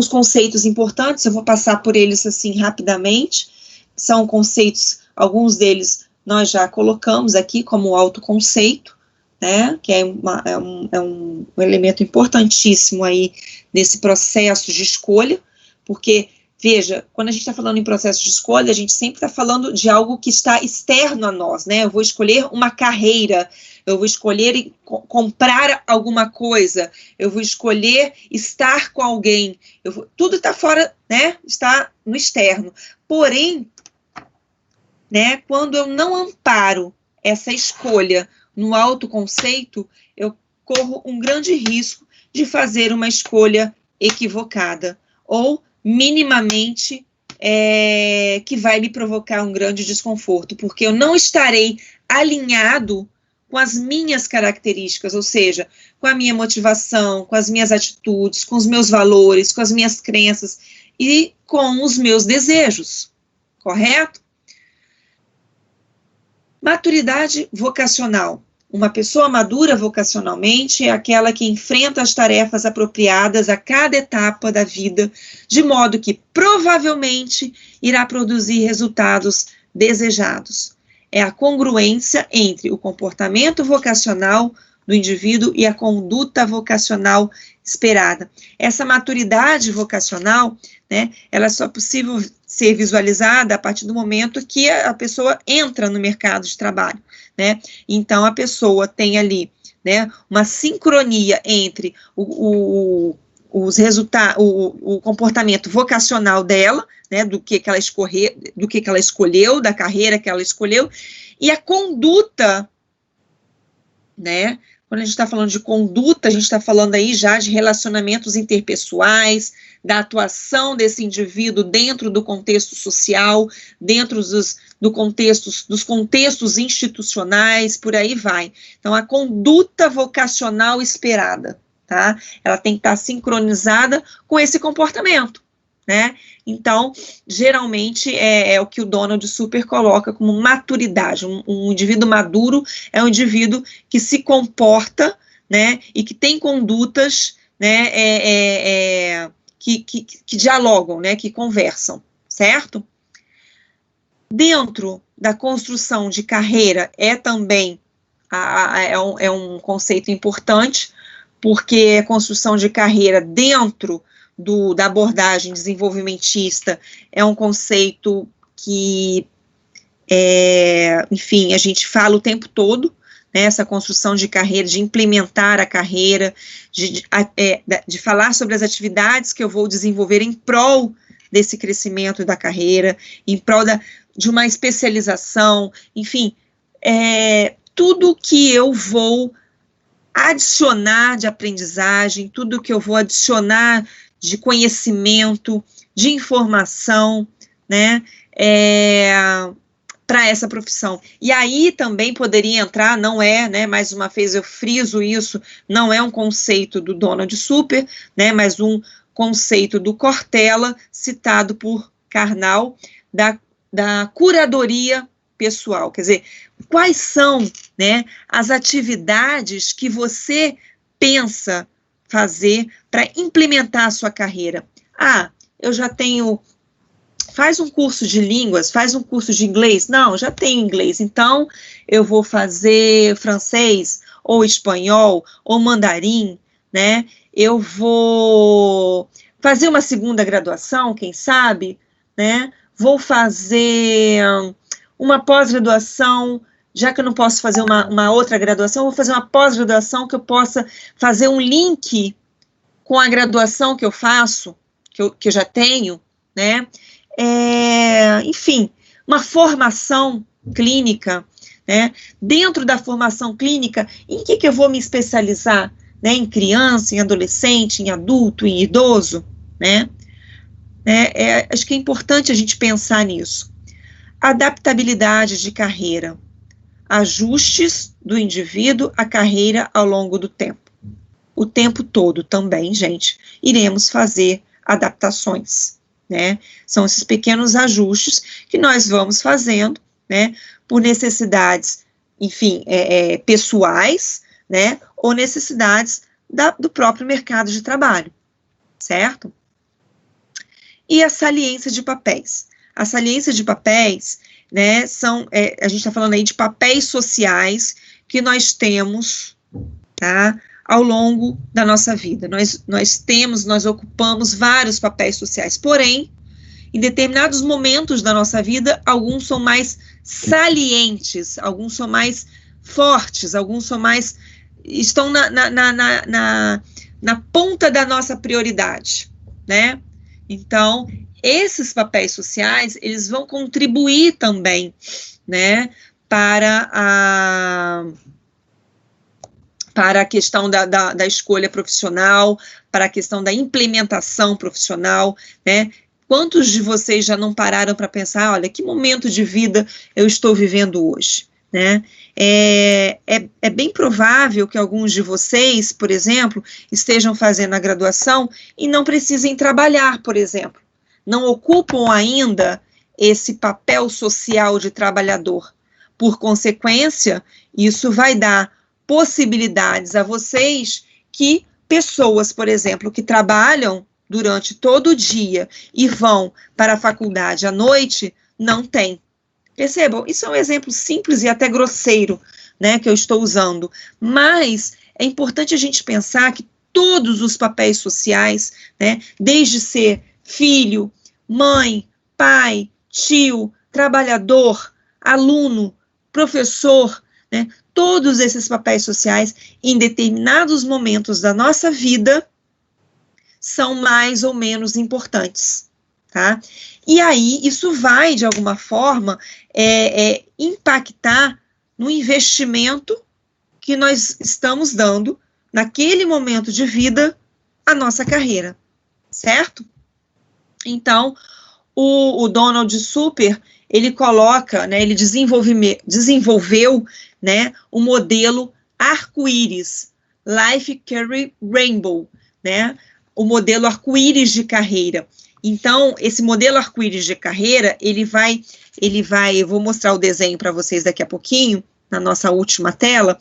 conceitos importantes, eu vou passar por eles assim rapidamente. São conceitos, alguns deles nós já colocamos aqui como autoconceito, né, que é um elemento importantíssimo aí nesse processo de escolha, porque, veja, quando a gente está falando em processo de escolha, a gente sempre está falando de algo que está externo a nós, né, eu vou escolher uma carreira, eu vou escolher comprar alguma coisa, eu vou escolher estar com alguém, tudo está fora, né, está no externo, porém, né, quando eu não amparo essa escolha no autoconceito, eu corro um grande risco de fazer uma escolha equivocada, ou minimamente que vai me provocar um grande desconforto, porque eu não estarei alinhado com as minhas características, ou seja, com a minha motivação, com as minhas atitudes, com os meus valores, com as minhas crenças e com os meus desejos, correto? Maturidade vocacional. Uma pessoa madura vocacionalmente é aquela que enfrenta as tarefas apropriadas a cada etapa da vida, de modo que provavelmente irá produzir resultados desejados. É a congruência entre o comportamento vocacional do indivíduo e a conduta vocacional esperada. Essa maturidade vocacional, né, ela só é possível ser visualizada a partir do momento que a pessoa entra no mercado de trabalho, né? Então, a pessoa tem ali, né, uma sincronia entre os resultados, o comportamento vocacional dela, né, do que ela escolheu, da carreira que ela escolheu, e a conduta, né? Quando a gente está falando de conduta, a gente está falando aí já de relacionamentos interpessoais, da atuação desse indivíduo dentro do contexto social, dentro dos contextos institucionais, por aí vai. Então, a conduta vocacional esperada, tá? Ela tem que estar sincronizada com esse comportamento, né? Então, geralmente, é o que o Donald Super coloca como maturidade. Um indivíduo maduro é um indivíduo que se comporta, né, e que tem condutas, né, que dialogam, né, que conversam, certo? Dentro da construção de carreira também é um conceito importante, porque a construção de carreira dentro da abordagem desenvolvimentista é um conceito que, enfim, a gente fala o tempo todo, né, essa construção de carreira, de implementar a carreira, de falar sobre as atividades que eu vou desenvolver em prol desse crescimento da carreira, em prol de uma especialização, enfim, tudo que eu vou adicionar de aprendizagem, tudo que eu vou adicionar de conhecimento, de informação, né, para essa profissão. E aí também poderia entrar, não é, né, mais uma vez eu friso isso, não é um conceito do Donald Super, né, mas um conceito do Cortella, citado por Karnal, da curadoria pessoal, quer dizer, quais são, né, as atividades que você pensa fazer para implementar a sua carreira? Ah, eu já tenho... Faz um curso de línguas, faz um curso de inglês. Não, já tenho inglês, então eu vou fazer francês, ou espanhol, ou mandarim, né? Eu vou fazer uma segunda graduação, quem sabe, né? Vou fazer uma pós-graduação, já que eu não posso fazer uma outra graduação, vou fazer uma pós-graduação que eu possa fazer um link com a graduação que eu faço, que eu já tenho, né? Enfim, uma formação clínica, né? Dentro da formação clínica, em que eu vou me especializar? Né? Em criança, em adolescente, em adulto, em idoso, né? Acho que é importante a gente pensar nisso. Adaptabilidade de carreira, ajustes do indivíduo à carreira ao longo do tempo. O tempo todo também, gente, iremos fazer adaptações, né? São esses pequenos ajustes que nós vamos fazendo, né? Por necessidades, enfim, pessoais, né? Ou necessidades do próprio mercado de trabalho, certo? E a saliência de papéis. A saliência de papéis, né, a gente está falando aí de papéis sociais que nós temos, tá, ao longo da nossa vida. Nós ocupamos vários papéis sociais, porém, em determinados momentos da nossa vida, alguns são mais salientes, alguns são mais fortes, alguns são mais, estão na ponta da nossa prioridade, né? Então, esses papéis sociais, eles vão contribuir também, né, para a questão da escolha profissional, para a questão da implementação profissional, né? Quantos de vocês já não pararam para pensar, olha, que momento de vida eu estou vivendo hoje, né? É bem provável que alguns de vocês, por exemplo, estejam fazendo a graduação e não precisem trabalhar, por exemplo. Não ocupam ainda esse papel social de trabalhador. Por consequência, isso vai dar possibilidades a vocês que pessoas, por exemplo, que trabalham durante todo o dia e vão para a faculdade à noite, não têm. Percebam, isso é um exemplo simples e até grosseiro, né, que eu estou usando, mas é importante a gente pensar que todos os papéis sociais, né, desde ser filho, mãe, pai, tio, trabalhador, aluno, professor, né, todos esses papéis sociais, em determinados momentos da nossa vida, são mais ou menos importantes, tá? E aí, isso vai, de alguma forma, impactar no investimento que nós estamos dando, naquele momento de vida, à nossa carreira, certo? Então, o Donald Super, ele coloca, né, ele desenvolveu, né, o modelo arco-íris, Life Career Rainbow, né, o modelo arco-íris de carreira. Então, esse modelo arco-íris de carreira, ele vai, eu vou mostrar o desenho para vocês daqui a pouquinho, na nossa última tela,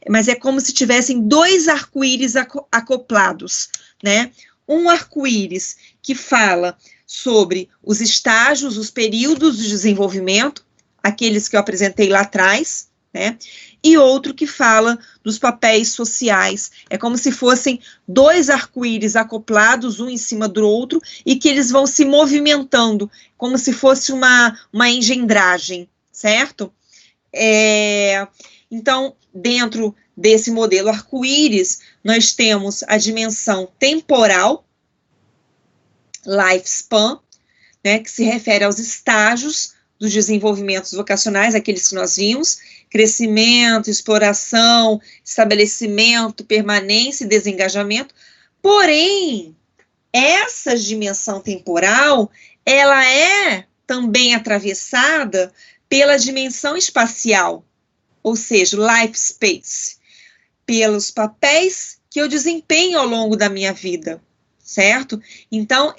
mas é como se tivessem dois arco-íris acoplados, né? Um arco-íris que fala sobre os estágios, os períodos de desenvolvimento, aqueles que eu apresentei lá atrás, né? E outro que fala dos papéis sociais. É como se fossem dois arco-íris acoplados, um em cima do outro, e que eles vão se movimentando, como se fosse uma engendragem, certo? Então, dentro desse modelo arco-íris, nós temos a dimensão temporal, lifespan, né, que se refere aos estágios dos desenvolvimentos vocacionais, aqueles que nós vimos, crescimento, exploração, estabelecimento, permanência e desengajamento. Porém, essa dimensão temporal, ela é também atravessada pela dimensão espacial, ou seja, life space, pelos papéis que eu desempenho ao longo da minha vida, certo? Então,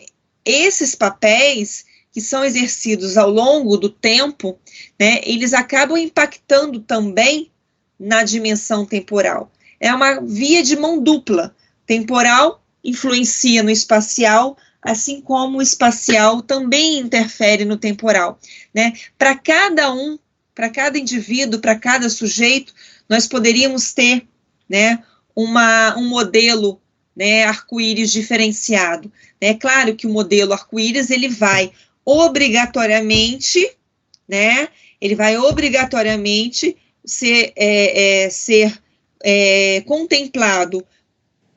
esses papéis que são exercidos ao longo do tempo, né, eles acabam impactando também na dimensão temporal. É uma via de mão dupla, temporal influencia no espacial, assim como o espacial também interfere no temporal, né? Para cada um, para cada indivíduo, para cada sujeito, nós poderíamos ter, né, um modelo, né, arco-íris diferenciado. É claro que o modelo arco-íris, ele vai obrigatoriamente, né, ser contemplado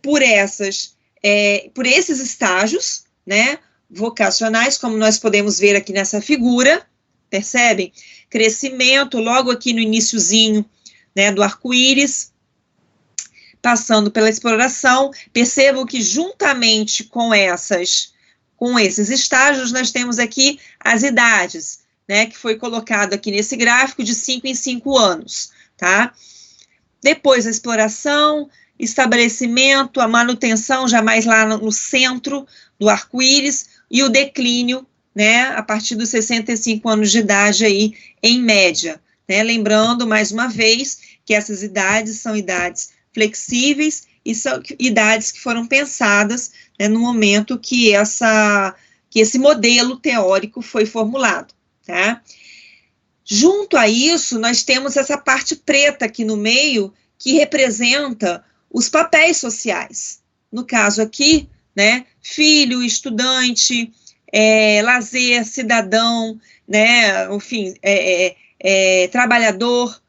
por esses estágios, né, vocacionais, como nós podemos ver aqui nessa figura, percebem? Crescimento, logo aqui no iniciozinho, né, do arco-íris, passando pela exploração. Percebam que juntamente com esses estágios, nós temos aqui as idades, né, que foi colocado aqui nesse gráfico de 5 em 5 anos, tá? Depois a exploração, estabelecimento, a manutenção, já mais lá no centro do arco-íris, e o declínio, né, a partir dos 65 anos de idade aí, em média, né? Lembrando, mais uma vez, que essas idades são idades flexíveis e são idades que foram pensadas, né, no momento que esse modelo teórico foi formulado, tá? Junto a isso, nós temos essa parte preta aqui no meio, que representa os papéis sociais. No caso aqui, né, filho, estudante, lazer, cidadão, né, enfim, trabalhador.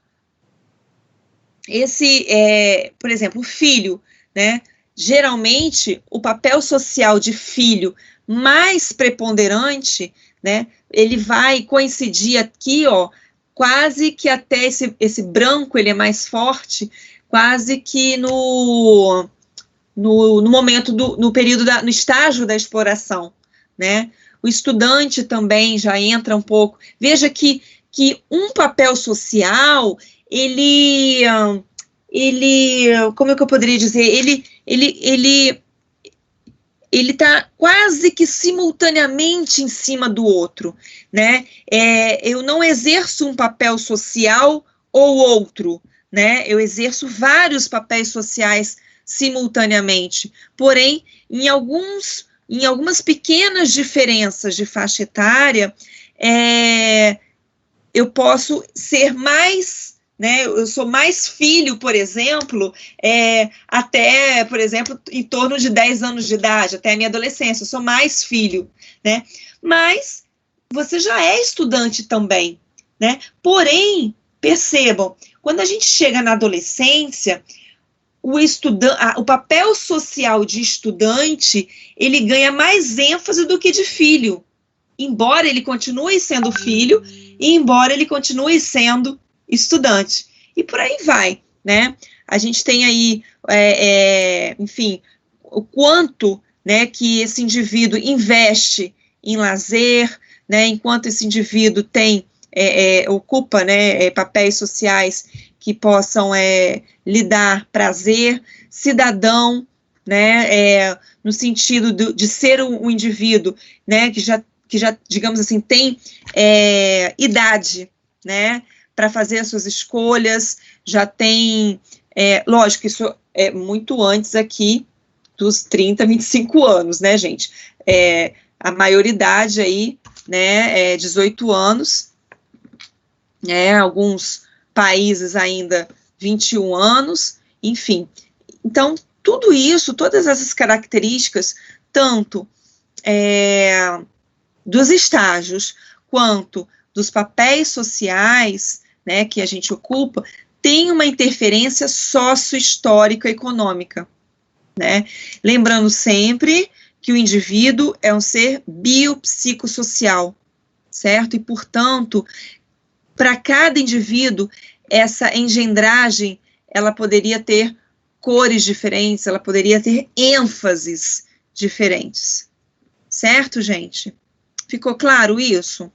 Por exemplo, o filho, né, geralmente o papel social de filho mais preponderante, né, ele vai coincidir aqui, ó, quase que até esse branco, ele é mais forte, quase que no momento no período no estágio da exploração, né? O estudante também já entra um pouco. Veja que um papel social, ele, como é que eu poderia dizer? Ele está quase que simultaneamente em cima do outro, né? Eu não exerço um papel social ou outro, né? Eu exerço vários papéis sociais simultaneamente, porém, em algumas pequenas diferenças de faixa etária, eu posso ser mais, né, eu sou mais filho, por exemplo, até, por exemplo, em torno de 10 anos de idade, até a minha adolescência, eu sou mais filho, né, mas você já é estudante também, né, porém, percebam, quando a gente chega na adolescência, o papel social de estudante, ele ganha mais ênfase do que de filho, embora ele continue sendo filho e embora ele continue sendo estudante, e por aí vai, né? A gente tem aí, enfim, o quanto, né, que esse indivíduo investe em lazer, né, enquanto esse indivíduo ocupa, né, papéis sociais que possam lhe dar prazer, cidadão, né, no sentido de ser um indivíduo, né, que já, digamos assim, tem idade, né, para fazer as suas escolhas, já tem, lógico, isso é muito antes aqui dos 30, 25 anos, né, gente, a maioridade aí, né, 18 anos, alguns países ainda 21 anos, enfim. Então, tudo isso, todas essas características, tanto dos estágios, quanto dos papéis sociais, né, que a gente ocupa, tem uma interferência sócio-histórica econômica, né? Lembrando sempre que o indivíduo é um ser biopsicossocial, certo? E, portanto, para cada indivíduo, essa engendragem, ela poderia ter cores diferentes, ela poderia ter ênfases diferentes. Certo, gente? Ficou claro isso?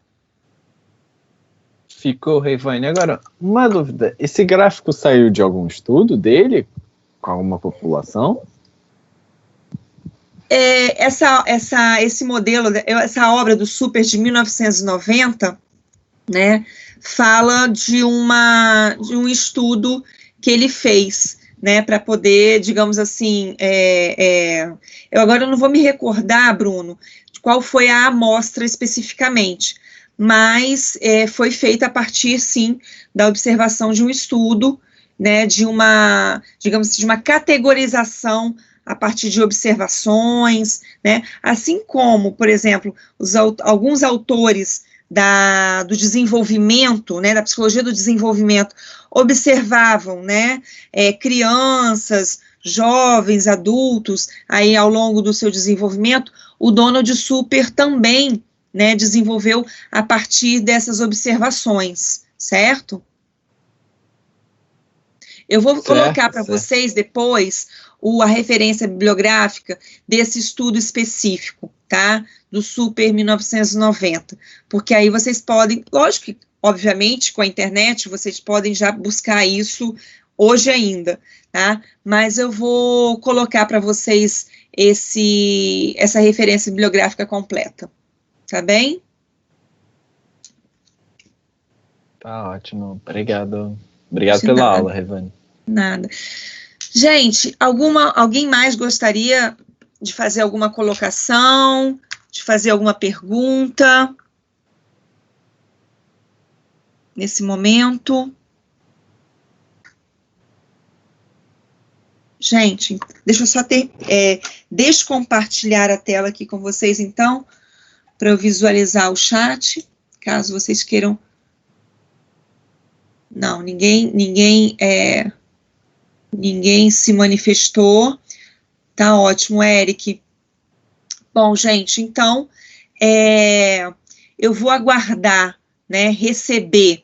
Ficou, Reivane. Agora, uma dúvida. Esse gráfico saiu de algum estudo dele? Com alguma população? Esse modelo, essa obra do Super de 1990, né, fala de um estudo que ele fez, né, para poder, digamos assim, eu agora não vou me recordar, Bruno, de qual foi a amostra especificamente, mas foi feita a partir, sim, da observação de um estudo, né, de uma, digamos, de uma categorização a partir de observações, né, assim como, por exemplo, alguns autores do desenvolvimento, né, da psicologia do desenvolvimento, observavam, né, crianças, jovens, adultos, aí ao longo do seu desenvolvimento, o Donald Super também, né, desenvolveu a partir dessas observações, certo? Eu vou colocar para vocês depois a referência bibliográfica desse estudo específico, tá? Do Super 1990, porque aí vocês podem, lógico que, obviamente, com a internet, vocês podem já buscar isso hoje ainda, tá? Mas eu vou colocar para vocês essa referência bibliográfica completa, tá bem? Tá ótimo, obrigado. Obrigado pela aula, Revani. Nada. Gente, alguém mais gostaria de fazer alguma colocação, de fazer alguma pergunta nesse momento? Gente, deixa eu só descompartilhar a tela aqui com vocês, então, para eu visualizar o chat, caso vocês queiram. Não, ninguém se manifestou. Tá ótimo, Eric. Bom, gente, então, eu vou aguardar, né, receber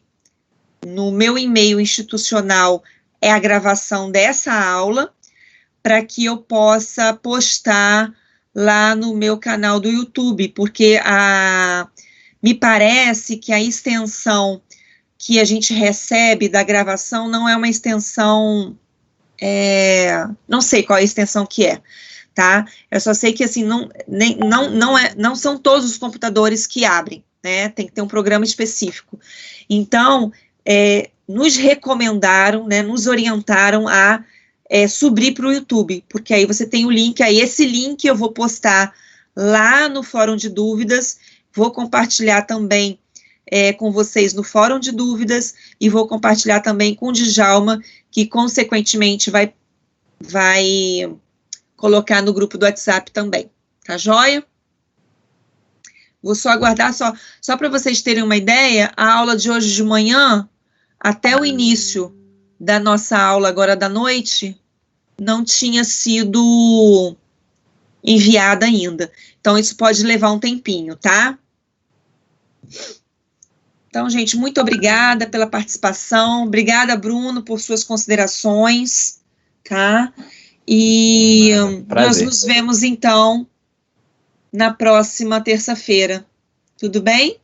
no meu e-mail institucional a gravação dessa aula, para que eu possa postar lá no meu canal do YouTube, porque me parece que a extensão que a gente recebe da gravação não é uma extensão, não sei qual é a extensão que é, tá? Eu só sei que, assim, não são todos os computadores que abrem, né? Tem que ter um programa específico. Então, nos recomendaram, né, nos orientaram a subir para o YouTube, porque aí você tem o link, aí esse link eu vou postar lá no Fórum de Dúvidas, vou compartilhar também com vocês no Fórum de Dúvidas, e vou compartilhar também com o Djalma, que consequentemente vai colocar no grupo do WhatsApp também, tá joia? Vou só aguardar, só para vocês terem uma ideia, a aula de hoje de manhã, até o início da nossa aula agora da noite, não tinha sido enviada ainda. Então, isso pode levar um tempinho, tá? Então, gente, muito obrigada pela participação. Obrigada, Bruno, por suas considerações, tá? E nós nos vemos, então, na próxima terça-feira. Tudo bem?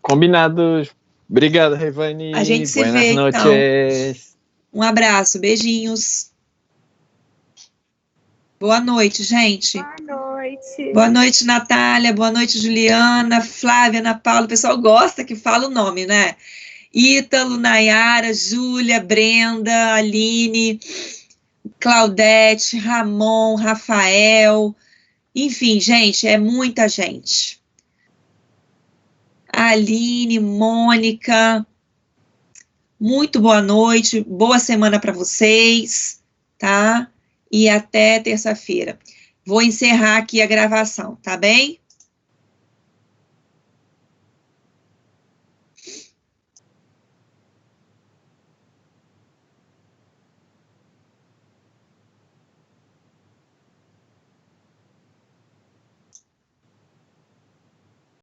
Combinados. Obrigado, Revani. A gente se vê, então. Um abraço, beijinhos. Boa noite, gente. Boa noite. Boa noite, Natália. Boa noite, Juliana, Flávia, Ana Paula. O pessoal gosta que fala o nome, né? Ítalo, Nayara, Júlia, Brenda, Aline, Claudete, Ramon, Rafael. Enfim, gente, é muita gente. Aline, Mônica, muito boa noite, boa semana para vocês, tá? E até terça-feira. Vou encerrar aqui a gravação, tá bem?